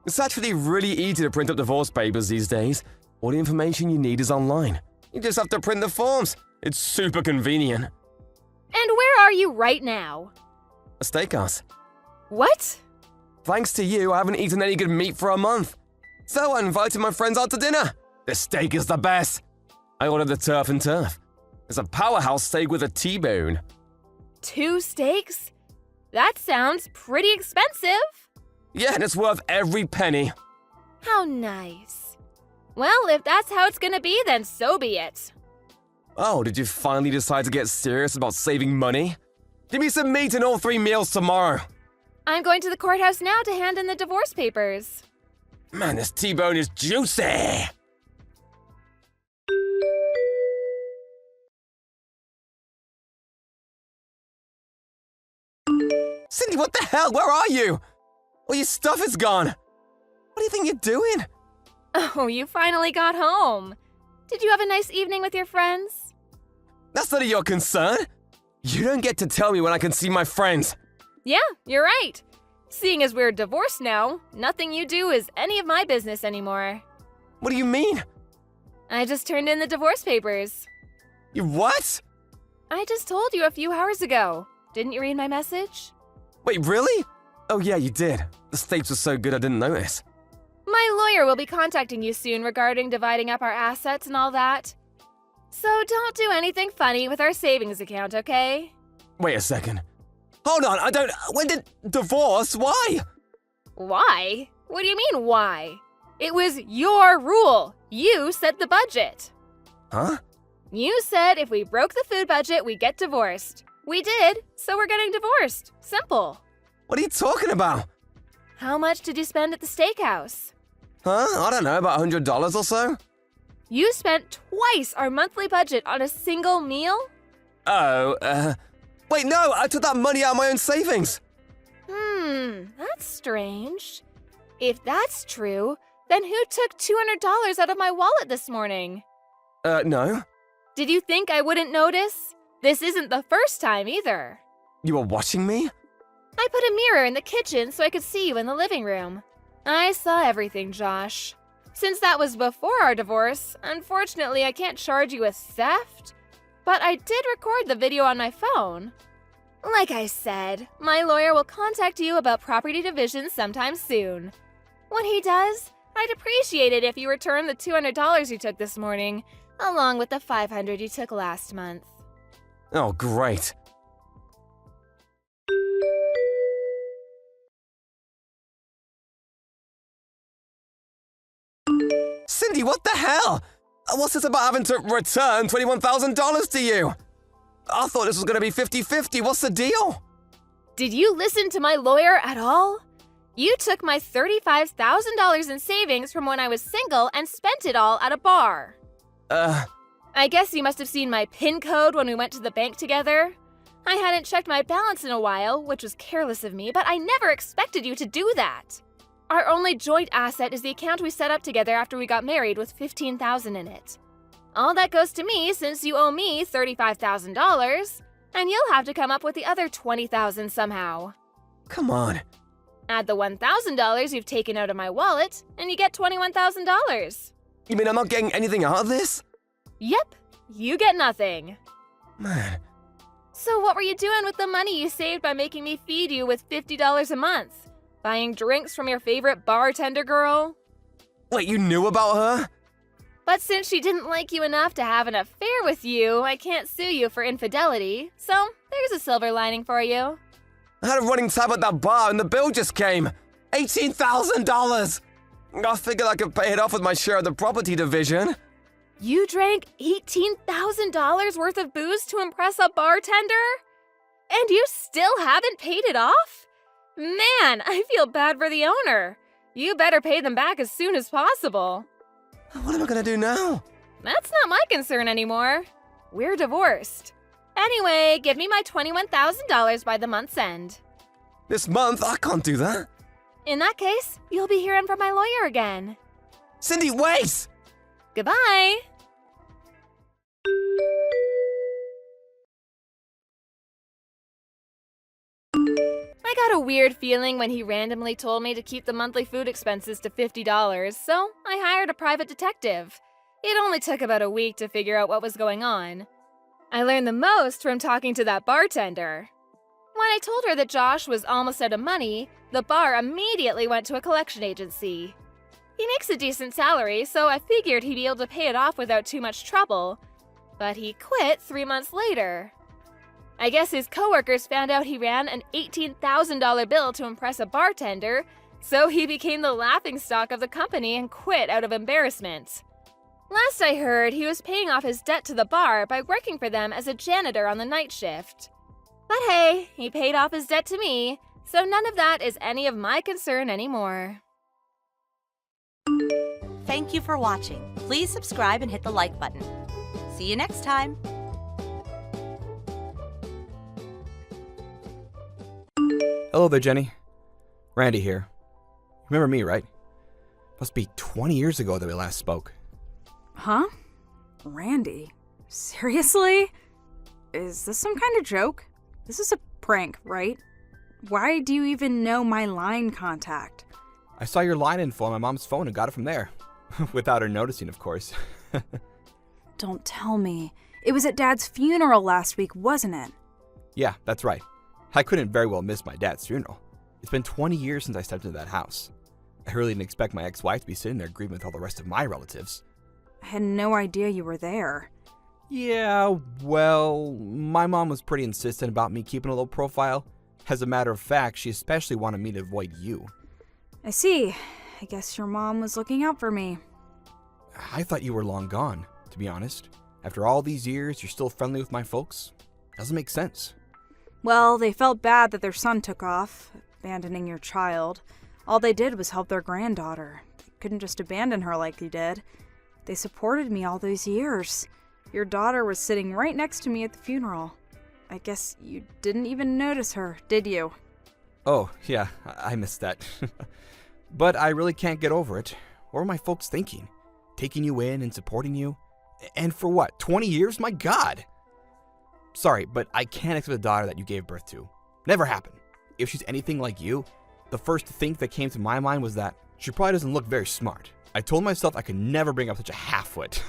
It's actually really easy to print up divorce papers these days. All the information you need is online. You just have to print the forms. It's super convenient. And where are you right now? A steakhouse. What? Thanks to you, I haven't eaten any good meat for a month. So I invited my friends out to dinner. The steak is the best. I ordered the turf and turf. It's a powerhouse steak with a T-bone. 2 steaks? That sounds pretty expensive. Yeah, and it's worth every penny. How nice. Well, if that's how it's gonna be, then so be it. Oh, did you finally decide to get serious about saving money? Give me some meat in all 3 meals tomorrow. I'm going to the courthouse now to hand in the divorce papers. Man, this T-bone is juicy. Cindy, what the hell? Where are you? All your stuff is gone. What do you think you're doing? Oh, you finally got home. Did you have a nice evening with your friends? That's none of your concern. You don't get to tell me when I can see my friends. Yeah, you're right. Seeing as we're divorced now, nothing you do is any of my business anymore. What do you mean? I just turned in the divorce papers. You what? I just told you a few hours ago. Didn't you read my message? Wait, really? Oh yeah, you did. The steaks were so good I didn't notice. My lawyer will be contacting you soon regarding dividing up our assets and all that. So don't do anything funny with our savings account, okay? Wait a second. Hold on, when did divorce? Why? Why? What do you mean, why? It was your rule. You set the budget. Huh? You said if we broke the food budget, we get divorced. We did, so we're getting divorced. Simple. What are you talking about? How much did you spend at the steakhouse? Huh? I don't know, about $100 or so? You spent twice our monthly budget on a single meal? Wait, no, I took that money out of my own savings. That's strange. If that's true, then who took $200 out of my wallet this morning? No. Did you think I wouldn't notice? This isn't the first time either. You were watching me? I put a mirror in the kitchen so I could see you in the living room. I saw everything, Josh. Since that was before our divorce, unfortunately I can't charge you with theft, but I did record the video on my phone. Like I said, my lawyer will contact you about property division sometime soon. When he does, I'd appreciate it if you return the $200 you took this morning, along with the $500 you took last month. Oh, great. Cindy, what the hell? What's this about having to return $21,000 to you? I thought this was going to be 50-50. What's the deal? Did you listen to my lawyer at all? You took my $35,000 in savings from when I was single and spent it all at a bar. I guess you must have seen my PIN code when we went to the bank together. I hadn't checked my balance in a while, which was careless of me, but I never expected you to do that. Our only joint asset is the account we set up together after we got married with $15,000 in it. All that goes to me since you owe me $35,000, and you'll have to come up with the other $20,000 somehow. Come on. Add the $1,000 you've taken out of my wallet, and you get $21,000. You mean I'm not getting anything out of this? Yep, you get nothing. Man. So what were you doing with the money you saved by making me feed you with $50 a month? Buying drinks from your favorite bartender girl? Wait, you knew about her? But since she didn't like you enough to have an affair with you, I can't sue you for infidelity, so there's a silver lining for you. I had a running tab at that bar and the bill just came. $18,000! I figured I could pay it off with my share of the property division. You drank $18,000 worth of booze to impress a bartender? And you still haven't paid it off? Man, I feel bad for the owner. You better pay them back as soon as possible. What am I gonna do now? That's not my concern anymore. We're divorced. Anyway, give me my $21,000 by the month's end. This month? I can't do that. In that case, you'll be hearing from my lawyer again. Cindy, wait! Goodbye. I got a weird feeling when he randomly told me to keep the monthly food expenses to $50, so I hired a private detective. It only took about a week to figure out what was going on. I learned the most from talking to that bartender. When I told her that Josh was almost out of money, the bar immediately went to a collection agency. He makes a decent salary, so I figured he'd be able to pay it off without too much trouble. But he quit 3 months later. I guess his coworkers found out he ran an $18,000 bill to impress a bartender, so he became the laughingstock of the company and quit out of embarrassment. Last I heard, he was paying off his debt to the bar by working for them as a janitor on the night shift. But hey, he paid off his debt to me, so none of that is any of my concern anymore. Thank you for watching. Please subscribe and hit the like button. See you next time. Hello there, Jenny. Randy here. Remember me, right? Must be 20 years ago that we last spoke. Huh? Randy? Seriously? Is this some kind of joke? This is a prank, right? Why do you even know my line contact? I saw your line info on my mom's phone and got it from there. Without her noticing, of course. Don't tell me. It was at Dad's funeral last week, wasn't it? Yeah, that's right. I couldn't very well miss my dad's funeral. It's been 20 years since I stepped into that house. I really didn't expect my ex-wife to be sitting there grieving with all the rest of my relatives. I had no idea you were there. Yeah, well, my mom was pretty insistent about me keeping a low profile. As a matter of fact, she especially wanted me to avoid you. I see. I guess your mom was looking out for me. I thought you were long gone, to be honest. After all these years, you're still friendly with my folks? Doesn't make sense. Well, they felt bad that their son took off, abandoning your child. All they did was help their granddaughter. They couldn't just abandon her like you did. They supported me all those years. Your daughter was sitting right next to me at the funeral. I guess you didn't even notice her, did you? Oh, yeah, I missed that. But I really can't get over it. What were my folks thinking? Taking you in and supporting you? And for what, 20 years? My God! Sorry, but I can't accept a daughter that you gave birth to. Never happened. If she's anything like you, the first thing that came to my mind was that she probably doesn't look very smart. I told myself I could never bring up such a half-wit.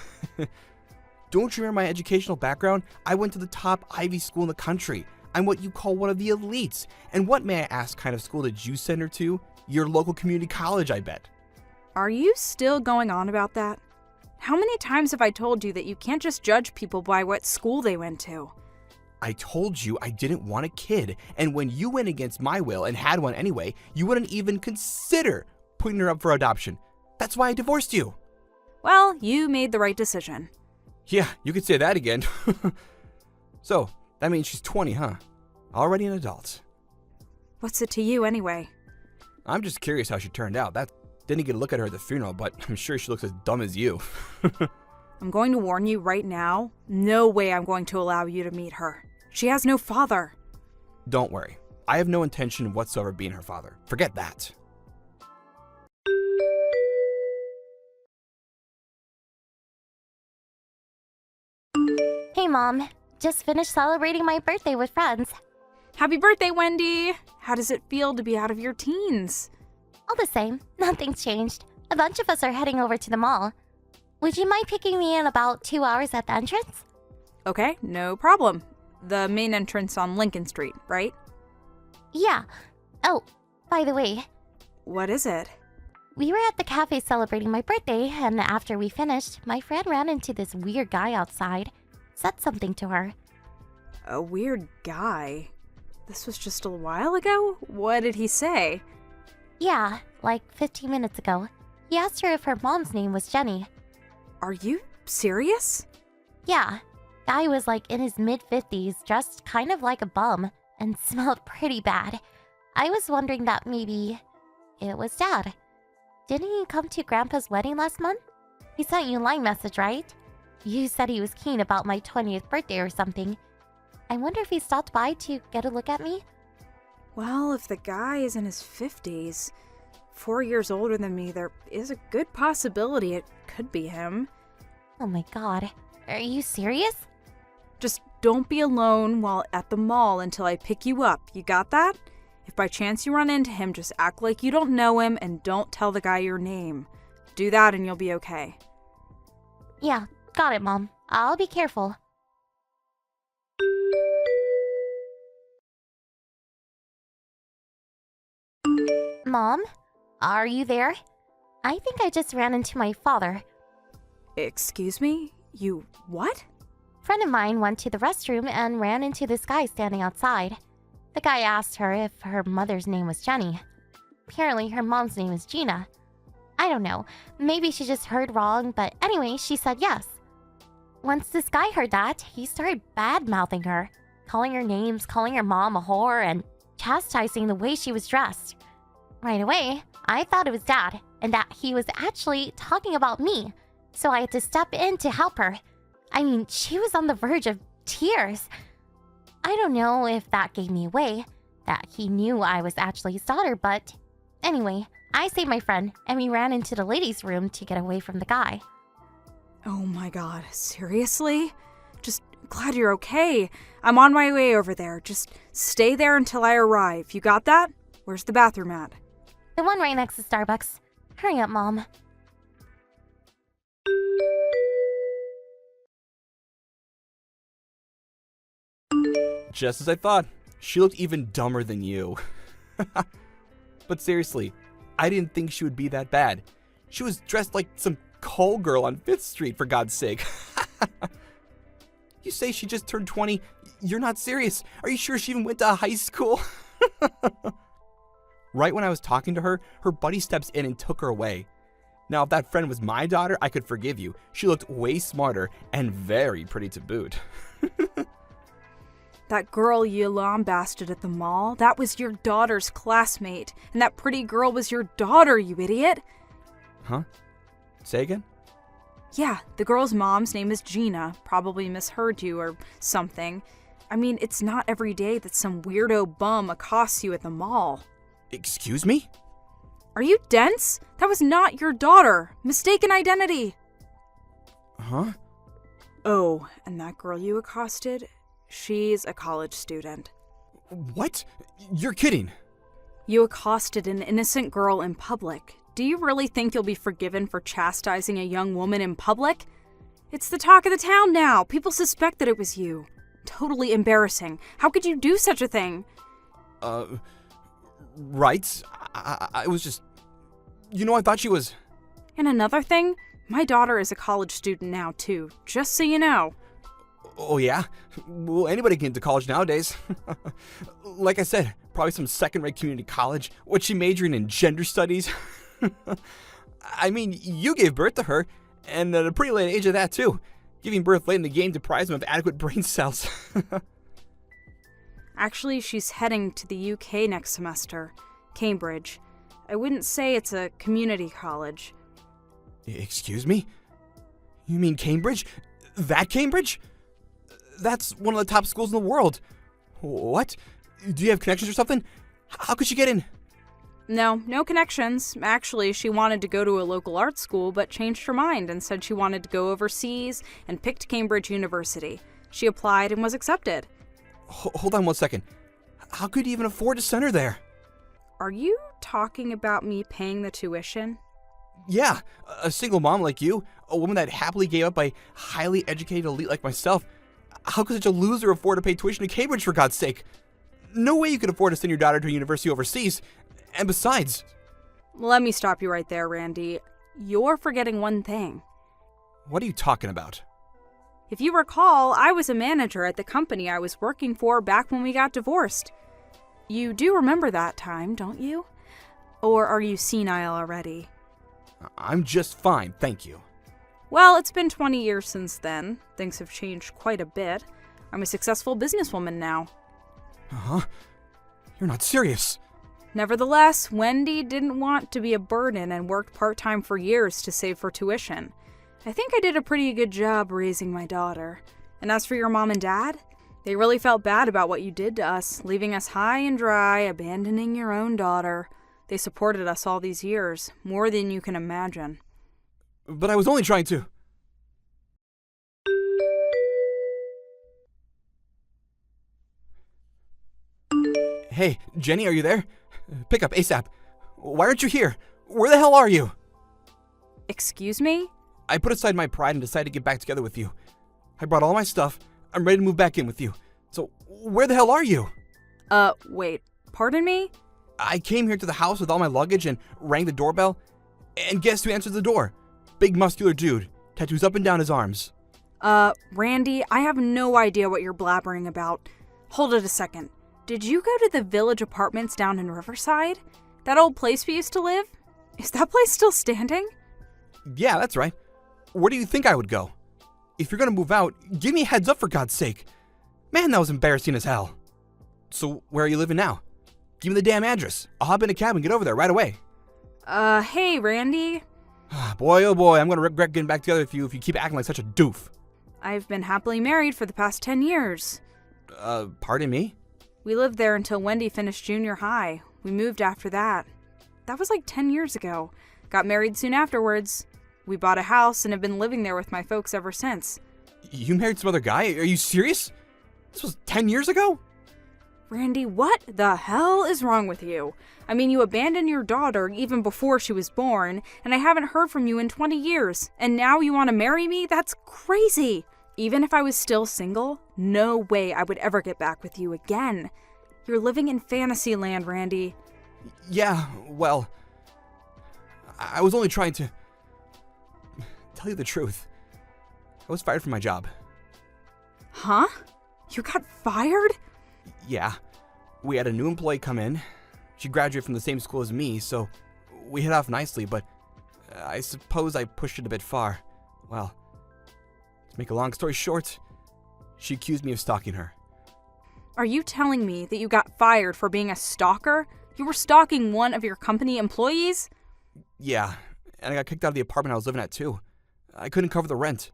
Don't you remember my educational background? I went to the top Ivy school in the country. I'm what you call one of the elites. And what, may I ask, kind of school did you send her to? Your local community college, I bet. Are you still going on about that? How many times have I told you that you can't just judge people by what school they went to? I told you I didn't want a kid, and when you went against my will and had one anyway, you wouldn't even consider putting her up for adoption. That's why I divorced you. Well, you made the right decision. Yeah, you could say that again. So, that means she's 20, huh? Already an adult. What's it to you anyway? I'm just curious how she turned out. That didn't get a look at her at the funeral, but I'm sure she looks as dumb as you. I'm going to warn you right now, no way I'm going to allow you to meet her. She has no father. Don't worry. I have no intention whatsoever of being her father. Forget that. Hey, Mom. Just finished celebrating my birthday with friends. Happy birthday, Wendy! How does it feel to be out of your teens? All the same, nothing's changed. A bunch of us are heading over to the mall. Would you mind picking me in about 2 hours at the entrance? Okay, no problem. The main entrance on Lincoln Street, right? Yeah. Oh, by the way, What is it? we were at the cafe celebrating my birthday, and after we finished, my friend ran into this weird guy outside. Said something to her. A weird guy. This was just a while ago? What did he say? Yeah, like 15 minutes ago. He asked her if her mom's name was Jenny. Are you serious? Yeah. Guy was like in his mid-50s, dressed kind of like a bum, and smelled pretty bad. I was wondering that maybe it was Dad. Didn't he come to Grandpa's wedding last month? He sent you a line message, right? You said he was keen about my 20th birthday or something. I wonder if he stopped by to get a look at me? Well, if the guy is in his 50s, 4 years older than me, there is a good possibility it could be him. Oh my god. Are you serious? Just don't be alone while at the mall until I pick you up. You got that? If by chance you run into him, just act like you don't know him and don't tell the guy your name. Do that and you'll be okay. Yeah, got it, Mom. I'll be careful. Mom? Are you there? I think I just ran into my father. Excuse me? You what? Friend of mine went to the restroom and ran into this guy standing outside. The guy asked her if her mother's name was Jenny. Apparently, her mom's name is Gina. I don't know. Maybe she just heard wrong, but anyway, she said yes. Once this guy heard that, he started bad-mouthing her, calling her names, calling her mom a whore, and chastising the way she was dressed. Right away, I thought it was Dad, and that he was actually talking about me, so I had to step in to help her. I mean, she was on the verge of tears. I don't know if that gave me away, that he knew I was actually his daughter, but anyway, I saved my friend, and we ran into the ladies' room to get away from the guy. Oh my god, seriously? Just glad you're okay. I'm on my way over there. Just stay there until I arrive. You got that? Where's the bathroom at? The one right next to Starbucks. Hurry up, Mom. Just as I thought. She looked even dumber than you. But seriously, I didn't think she would be that bad. She was dressed like some call girl on 5th Street, for God's sake. You say she just turned 20? You're not serious. Are you sure she even went to high school? Right when I was talking to her, her buddy steps in and took her away. Now, if that friend was my daughter, I could forgive you. She looked way smarter and very pretty to boot. That girl you lambasted at the mall, that was your daughter's classmate. And that pretty girl was your daughter, you idiot. Huh? Say again? Yeah, the girl's mom's name is Gina. Probably misheard you or something. I mean, it's not every day that some weirdo bum accosts you at the mall. Excuse me? Are you dense? That was not your daughter. Mistaken identity. Huh? Oh, and that girl you accosted? She's a college student. What? You're kidding. You accosted an innocent girl in public. Do you really think you'll be forgiven for chastising a young woman in public? It's the talk of the town now. People suspect that it was you. Totally embarrassing. How could you do such a thing? Right. I was just... I thought she was... And another thing, my daughter is a college student now, too. Just so you know. Oh, yeah? Well, anybody can get into college nowadays. Like I said, probably some second-rate community college. What's she majoring in? Gender studies? I mean, you gave birth to her, and at a pretty late age of that, too. Giving birth late in the game deprives them of adequate brain cells. Actually, she's heading to the UK next semester. Cambridge. I wouldn't say it's a community college. Excuse me? You mean Cambridge? That Cambridge? That's one of the top schools in the world. What? Do you have connections or something? How could she get in? No connections. Actually, she wanted to go to a local art school, but changed her mind and said she wanted to go overseas and picked Cambridge University. She applied and was accepted. Hold on one second. How could you even afford to send her there? Are you talking about me paying the tuition? Yeah, a single mom like you, a woman that happily gave up a highly educated elite like myself. How could such a loser afford to pay tuition to Cambridge, for God's sake? No way you could afford to send your daughter to a university overseas. And besides... Let me stop you right there, Randy. You're forgetting one thing. What are you talking about? If you recall, I was a manager at the company I was working for back when we got divorced. You do remember that time, don't you? Or are you senile already? I'm just fine, thank you. Well, it's been 20 years since then. Things have changed quite a bit. I'm a successful businesswoman now. Huh? You're not serious. Nevertheless, Wendy didn't want to be a burden and worked part-time for years to save for tuition. I think I did a pretty good job raising my daughter. And as for your mom and dad, they really felt bad about what you did to us, leaving us high and dry, abandoning your own daughter. They supported us all these years, more than you can imagine. But I was only trying to... Hey, Jenny, are you there? Pick up ASAP. Why aren't you here? Where the hell are you? Excuse me? I put aside my pride and decided to get back together with you. I brought all my stuff. I'm ready to move back in with you. So, where the hell are you? Wait. Pardon me? I came here to the house with all my luggage and rang the doorbell. And guess who answered the door? Big muscular dude. Tattoos up and down his arms. Randy, I have no idea what you're blabbering about. Hold it a second. Did you go to the Village Apartments down in Riverside? That old place we used to live? Is that place still standing? Yeah, that's right. Where do you think I would go? If you're gonna move out, give me a heads up for God's sake. Man, that was embarrassing as hell. So, where are you living now? Give me the damn address. I'll hop in a cab and get over there right away. Hey, Randy. Boy, oh boy, I'm gonna regret getting back together with you if you keep acting like such a doof. I've been happily married for the past 10 years. Pardon me? We lived there until Wendy finished junior high. We moved after that. That was like 10 years ago. Got married soon afterwards. We bought a house and have been living there with my folks ever since. You married some other guy? Are you serious? This was 10 years ago? Randy, what the hell is wrong with you? I mean, you abandoned your daughter even before she was born, and I haven't heard from you in 20 years, and now you want to marry me? That's crazy! Even if I was still single, no way I would ever get back with you again. You're living in fantasy land, Randy. Yeah, well, I was only trying to tell you the truth. I was fired from my job. Huh? You got fired? Yeah, we had a new employee come in. She graduated from the same school as me, so we hit off nicely, but I suppose I pushed it a bit far. Well, to make a long story short, she accused me of stalking her. Are you telling me that you got fired for being a stalker? You were stalking one of your company employees? Yeah, and I got kicked out of the apartment I was living at too. I couldn't cover the rent.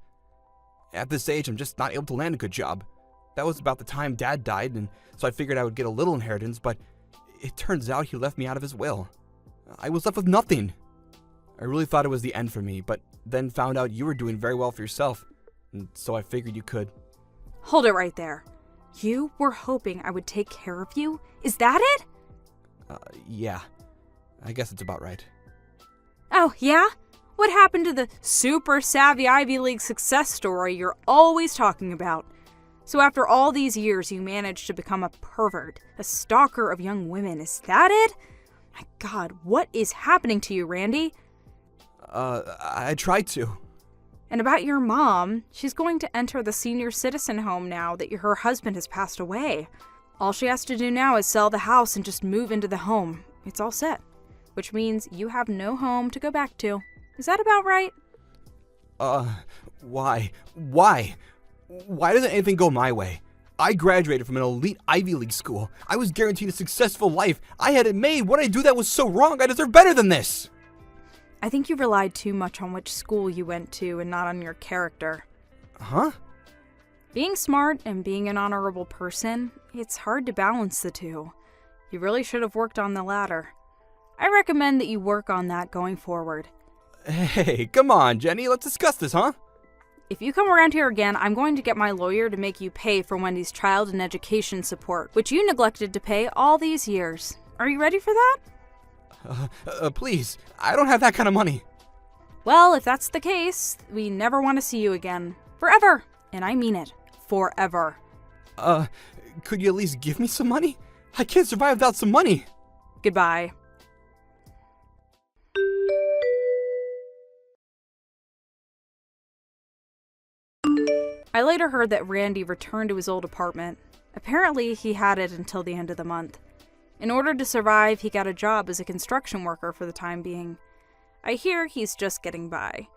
At this age, I'm just not able to land a good job. That was about the time Dad died, and so I figured I would get a little inheritance, but it turns out he left me out of his will. I was left with nothing. I really thought it was the end for me, but then found out you were doing very well for yourself, and so I figured you could. Hold it right there. You were hoping I would take care of you? Is that it? Yeah. I guess it's about right. Oh, yeah? What happened to the super savvy Ivy League success story you're always talking about? So after all these years, you managed to become a pervert, a stalker of young women. Is that it? My God, what is happening to you, Randy? I tried to. And about your mom, she's going to enter the senior citizen home now that her husband has passed away. All she has to do now is sell the house and just move into the home. It's all set. Which means you have no home to go back to. Is that about right? Why? Why? Why doesn't anything go my way? I graduated from an elite Ivy League school. I was guaranteed a successful life. I had it made. What did I do that was so wrong? I deserve better than this. I think you relied too much on which school you went to and not on your character. Huh? Being smart and being an honorable person, it's hard to balance the two. You really should have worked on the latter. I recommend that you work on that going forward. Hey, come on, Jenny. Let's discuss this, huh? If you come around here again, I'm going to get my lawyer to make you pay for Wendy's child and education support, which you neglected to pay all these years. Are you ready for that? Please. I don't have that kind of money. Well, if that's the case, we never want to see you again. Forever. And I mean it. Forever. Could you at least give me some money? I can't survive without some money. Goodbye. I later heard that Randy returned to his old apartment. Apparently, he had it until the end of the month. In order to survive, he got a job as a construction worker for the time being. I hear he's just getting by.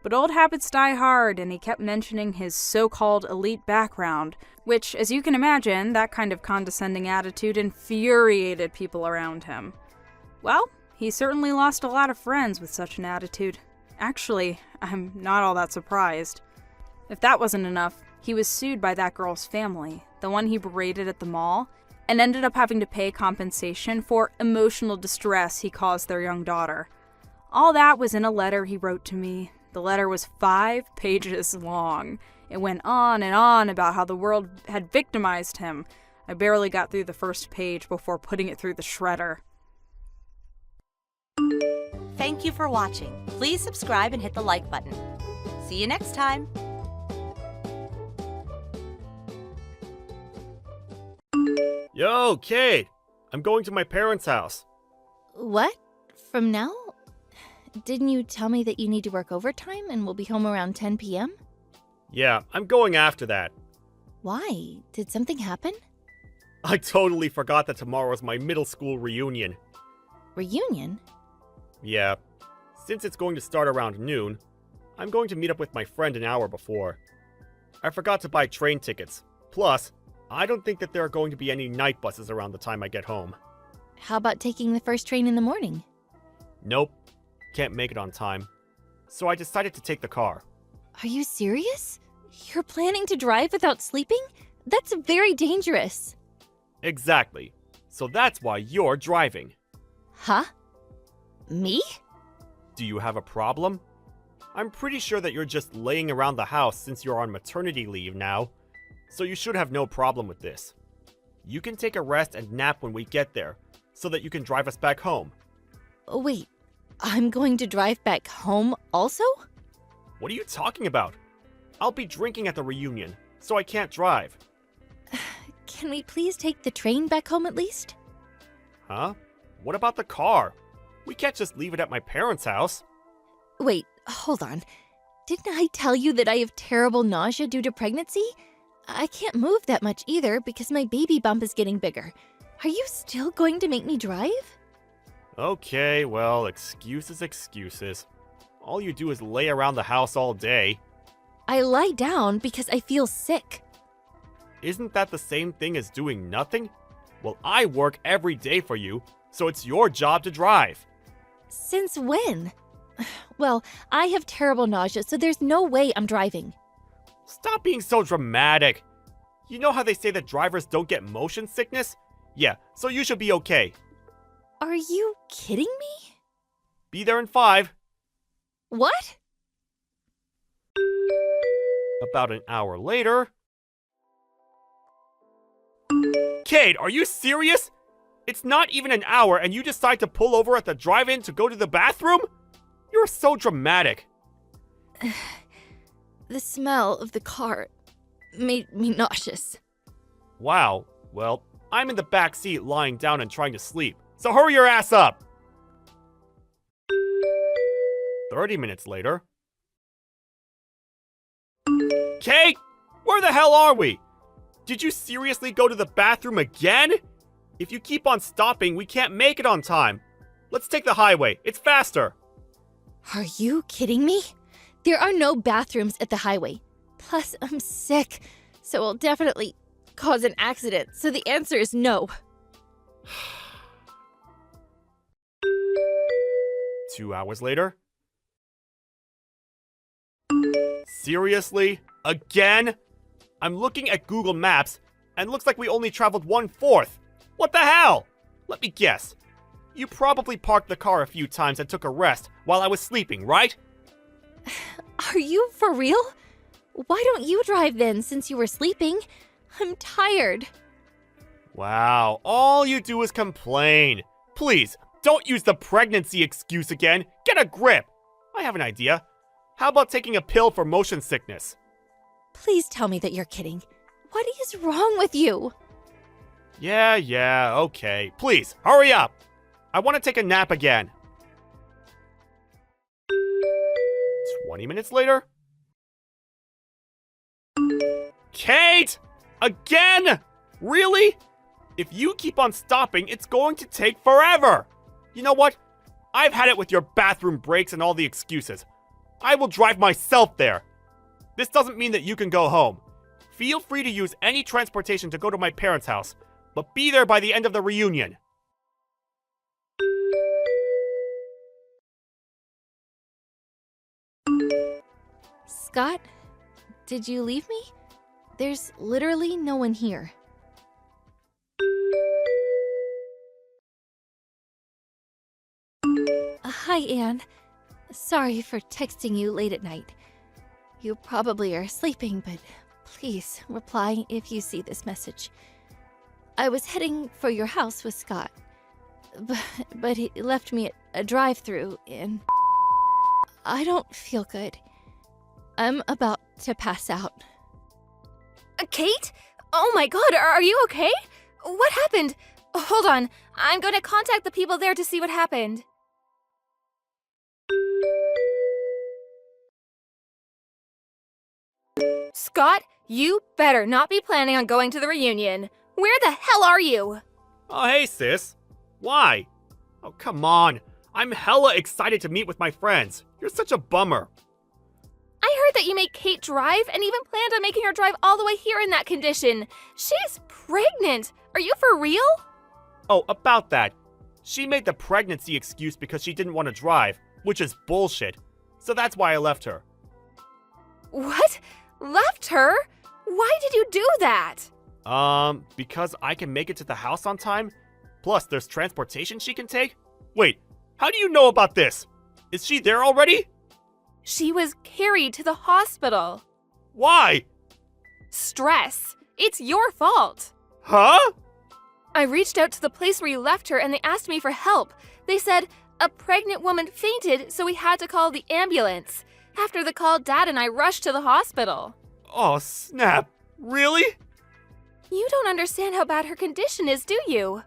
But old habits die hard, and he kept mentioning his so-called elite background, which, as you can imagine, that kind of condescending attitude infuriated people around him. Well, he certainly lost a lot of friends with such an attitude. Actually, I'm not all that surprised. If that wasn't enough, he was sued by that girl's family, the one he berated at the mall, and ended up having to pay compensation for emotional distress he caused their young daughter. All that was in a letter he wrote to me. The letter was 5 pages long. It went on and on about how the world had victimized him. I barely got through the first page before putting it through the shredder. Thank you for watching. Please subscribe and hit the like button. See you next time. Yo, kid! I'm going to my parents' house. What? From now? Didn't you tell me that you need to work overtime and will be home around 10 p.m.? Yeah, I'm going after that. Why? Did something happen? I totally forgot that tomorrow's my middle school reunion. Reunion? Yeah, since it's going to start around noon, I'm going to meet up with my friend an hour before. I forgot to buy train tickets. Plus, I don't think that there are going to be any night buses around the time I get home. How about taking the first train in the morning? Nope, can't make it on time. So I decided to take the car. Are you serious? You're planning to drive without sleeping? That's very dangerous. Exactly. So that's why you're driving. Huh? Me? Do you have a problem? I'm pretty sure that you're just laying around the house since you're on maternity leave now, so you should have no problem with this. You can take a rest and nap when we get there, so that you can drive us back home. Wait, I'm going to drive back home also? What are you talking about? I'll be drinking at the reunion, so I can't drive. Can we please take the train back home at least? Huh? What about the car? We can't just leave it at my parents' house. Wait, hold on. Didn't I tell you that I have terrible nausea due to pregnancy? I can't move that much either because my baby bump is getting bigger. Are you still going to make me drive? Okay, well, excuses. All you do is lay around the house all day. I lie down because I feel sick. Isn't that the same thing as doing nothing? Well, I work every day for you, so it's your job to drive. Since when? Well, I have terrible nausea, so there's no way I'm driving. Stop being so dramatic. You know how they say that drivers don't get motion sickness? Yeah, so you should be okay. Are you kidding me? Be there in 5. What? About an hour later. Kate, are you serious? It's not even an hour and you decide to pull over at the drive-in to go to the bathroom? You're so dramatic. The smell of the car made me nauseous. Wow, well, I'm in the back seat lying down and trying to sleep. So hurry your ass up! 30 minutes later. Kate! Where the hell are we? Did you seriously go to the bathroom again? If you keep on stopping, we can't make it on time. Let's take the highway. It's faster. Are you kidding me? There are no bathrooms at the highway. Plus, I'm sick, so I'll definitely cause an accident. So the answer is no. 2 hours later. Seriously? Again? I'm looking at Google Maps, and looks like we only traveled 1/4. What the hell? Let me guess. You probably parked the car a few times and took a rest while I was sleeping, right? Are you for real? Why don't you drive then, since you were sleeping? I'm tired. Wow, all you do is complain. Please, don't use the pregnancy excuse again. Get a grip. I have an idea. How about taking a pill for motion sickness? Please tell me that you're kidding. What is wrong with you? Yeah, okay. Please, hurry up. I want to take a nap again. 20 minutes later. Kate! Again? Really? If you keep on stopping, it's going to take forever. You know what? I've had it with your bathroom breaks and all the excuses. I will drive myself there. This doesn't mean that you can go home. Feel free to use any transportation to go to my parents' house, but be there by the end of the reunion. Scott, did you leave me? There's literally no one here. Hi, Anne. Sorry for texting you late at night. You probably are sleeping, but please reply if you see this message. I was heading for your house with Scott, but he left me at a drive-thru and I don't feel good. I'm about to pass out. Kate? Oh my god, are you okay? What happened? Hold on, I'm going to contact the people there to see what happened. Scott, you better not be planning on going to the reunion. Where the hell are you? Oh, hey, sis. Why? Oh, come on. I'm hella excited to meet with my friends. You're such a bummer. I heard that you made Kate drive and even planned on making her drive all the way here in that condition. She's pregnant. Are you for real? Oh, about that. She made the pregnancy excuse because she didn't want to drive, which is bullshit. So that's why I left her. What? Left her? Why did you do that? Because I can make it to the house on time. Plus, there's transportation she can take. Wait, how do you know about this? Is she there already? She was carried to the hospital. Why? Stress. It's your fault. Huh? I reached out to the place where you left her and they asked me for help. They said a pregnant woman fainted, so we had to call the ambulance. After the call, Dad and I rushed to the hospital. Oh, snap. Really? You don't understand how bad her condition is, do you?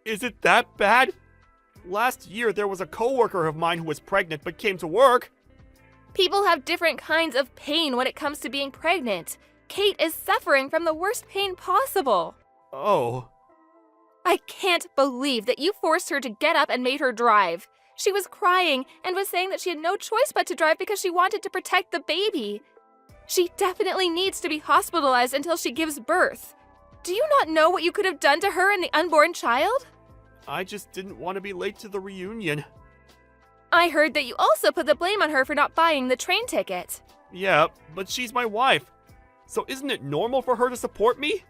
Is it that bad? Last year, there was a coworker of mine who was pregnant but came to work. People have different kinds of pain when it comes to being pregnant. Kate is suffering from the worst pain possible. Oh. I can't believe that you forced her to get up and made her drive. She was crying and was saying that she had no choice but to drive because she wanted to protect the baby. She definitely needs to be hospitalized until she gives birth. Do you not know what you could have done to her and the unborn child? I just didn't want to be late to the reunion. I heard that you also put the blame on her for not buying the train ticket. Yeah, but she's my wife. So isn't it normal for her to support me?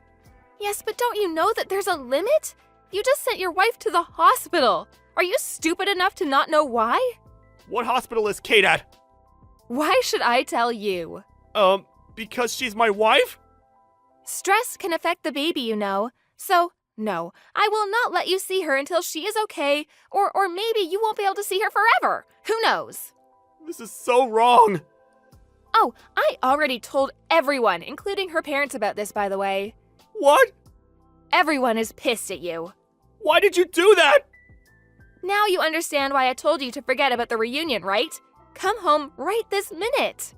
Yes, but don't you know that there's a limit? You just sent your wife to the hospital. Are you stupid enough to not know why? What hospital is Kate at? Why should I tell you? Because she's my wife? Stress can affect the baby, you know. So, no, I will not let you see her until she is okay, or maybe you won't be able to see her forever. Who knows? This is so wrong. Oh, I already told everyone, including her parents, about this, by the way. What? Everyone is pissed at you. Why did you do that? Now you understand why I told you to forget about the reunion, right? Come home right this minute.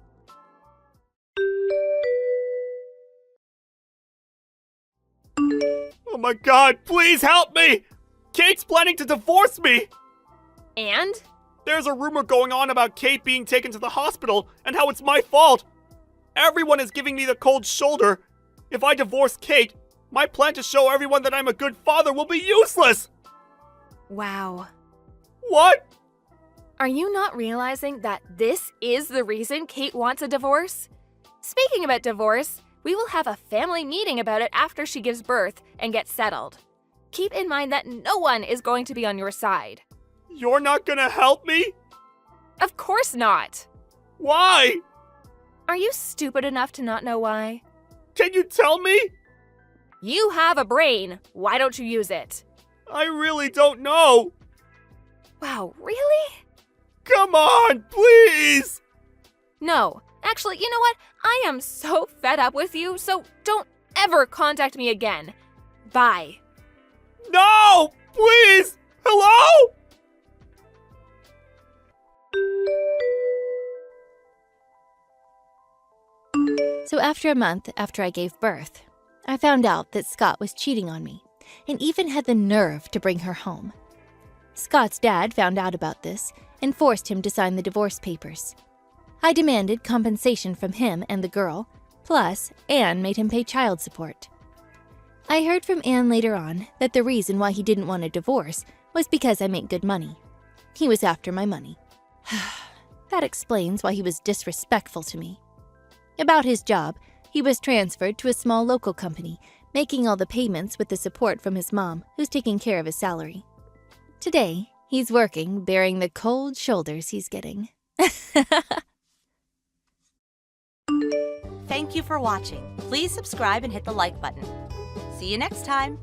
Oh my god, please help me! Kate's planning to divorce me! And? There's a rumor going on about Kate being taken to the hospital and how it's my fault. Everyone is giving me the cold shoulder. If I divorce Kate, my plan to show everyone that I'm a good father will be useless! Wow. What? Are you not realizing that this is the reason Kate wants a divorce? Speaking about divorce, we will have a family meeting about it after she gives birth and gets settled. Keep in mind that no one is going to be on your side. You're not gonna help me? Of course not. Why? Are you stupid enough to not know why? Can you tell me? You have a brain. Why don't you use it? I really don't know. Wow, really? Come on, please! No. Actually, you know what? I am so fed up with you, so don't ever contact me again. Bye. No! Please! Hello? So after a month after I gave birth, I found out that Scott was cheating on me and even had the nerve to bring her home. Scott's dad found out about this and forced him to sign the divorce papers. I demanded compensation from him and the girl, plus Anne made him pay child support. I heard from Anne later on that the reason why he didn't want a divorce was because I make good money. He was after my money. That explains why he was disrespectful to me. About his job, he was transferred to a small local company, making all the payments with the support from his mom, who's taking care of his salary. Today, he's working, bearing the cold shoulders he's getting. Thank you for watching. Please subscribe and hit the like button. See you next time.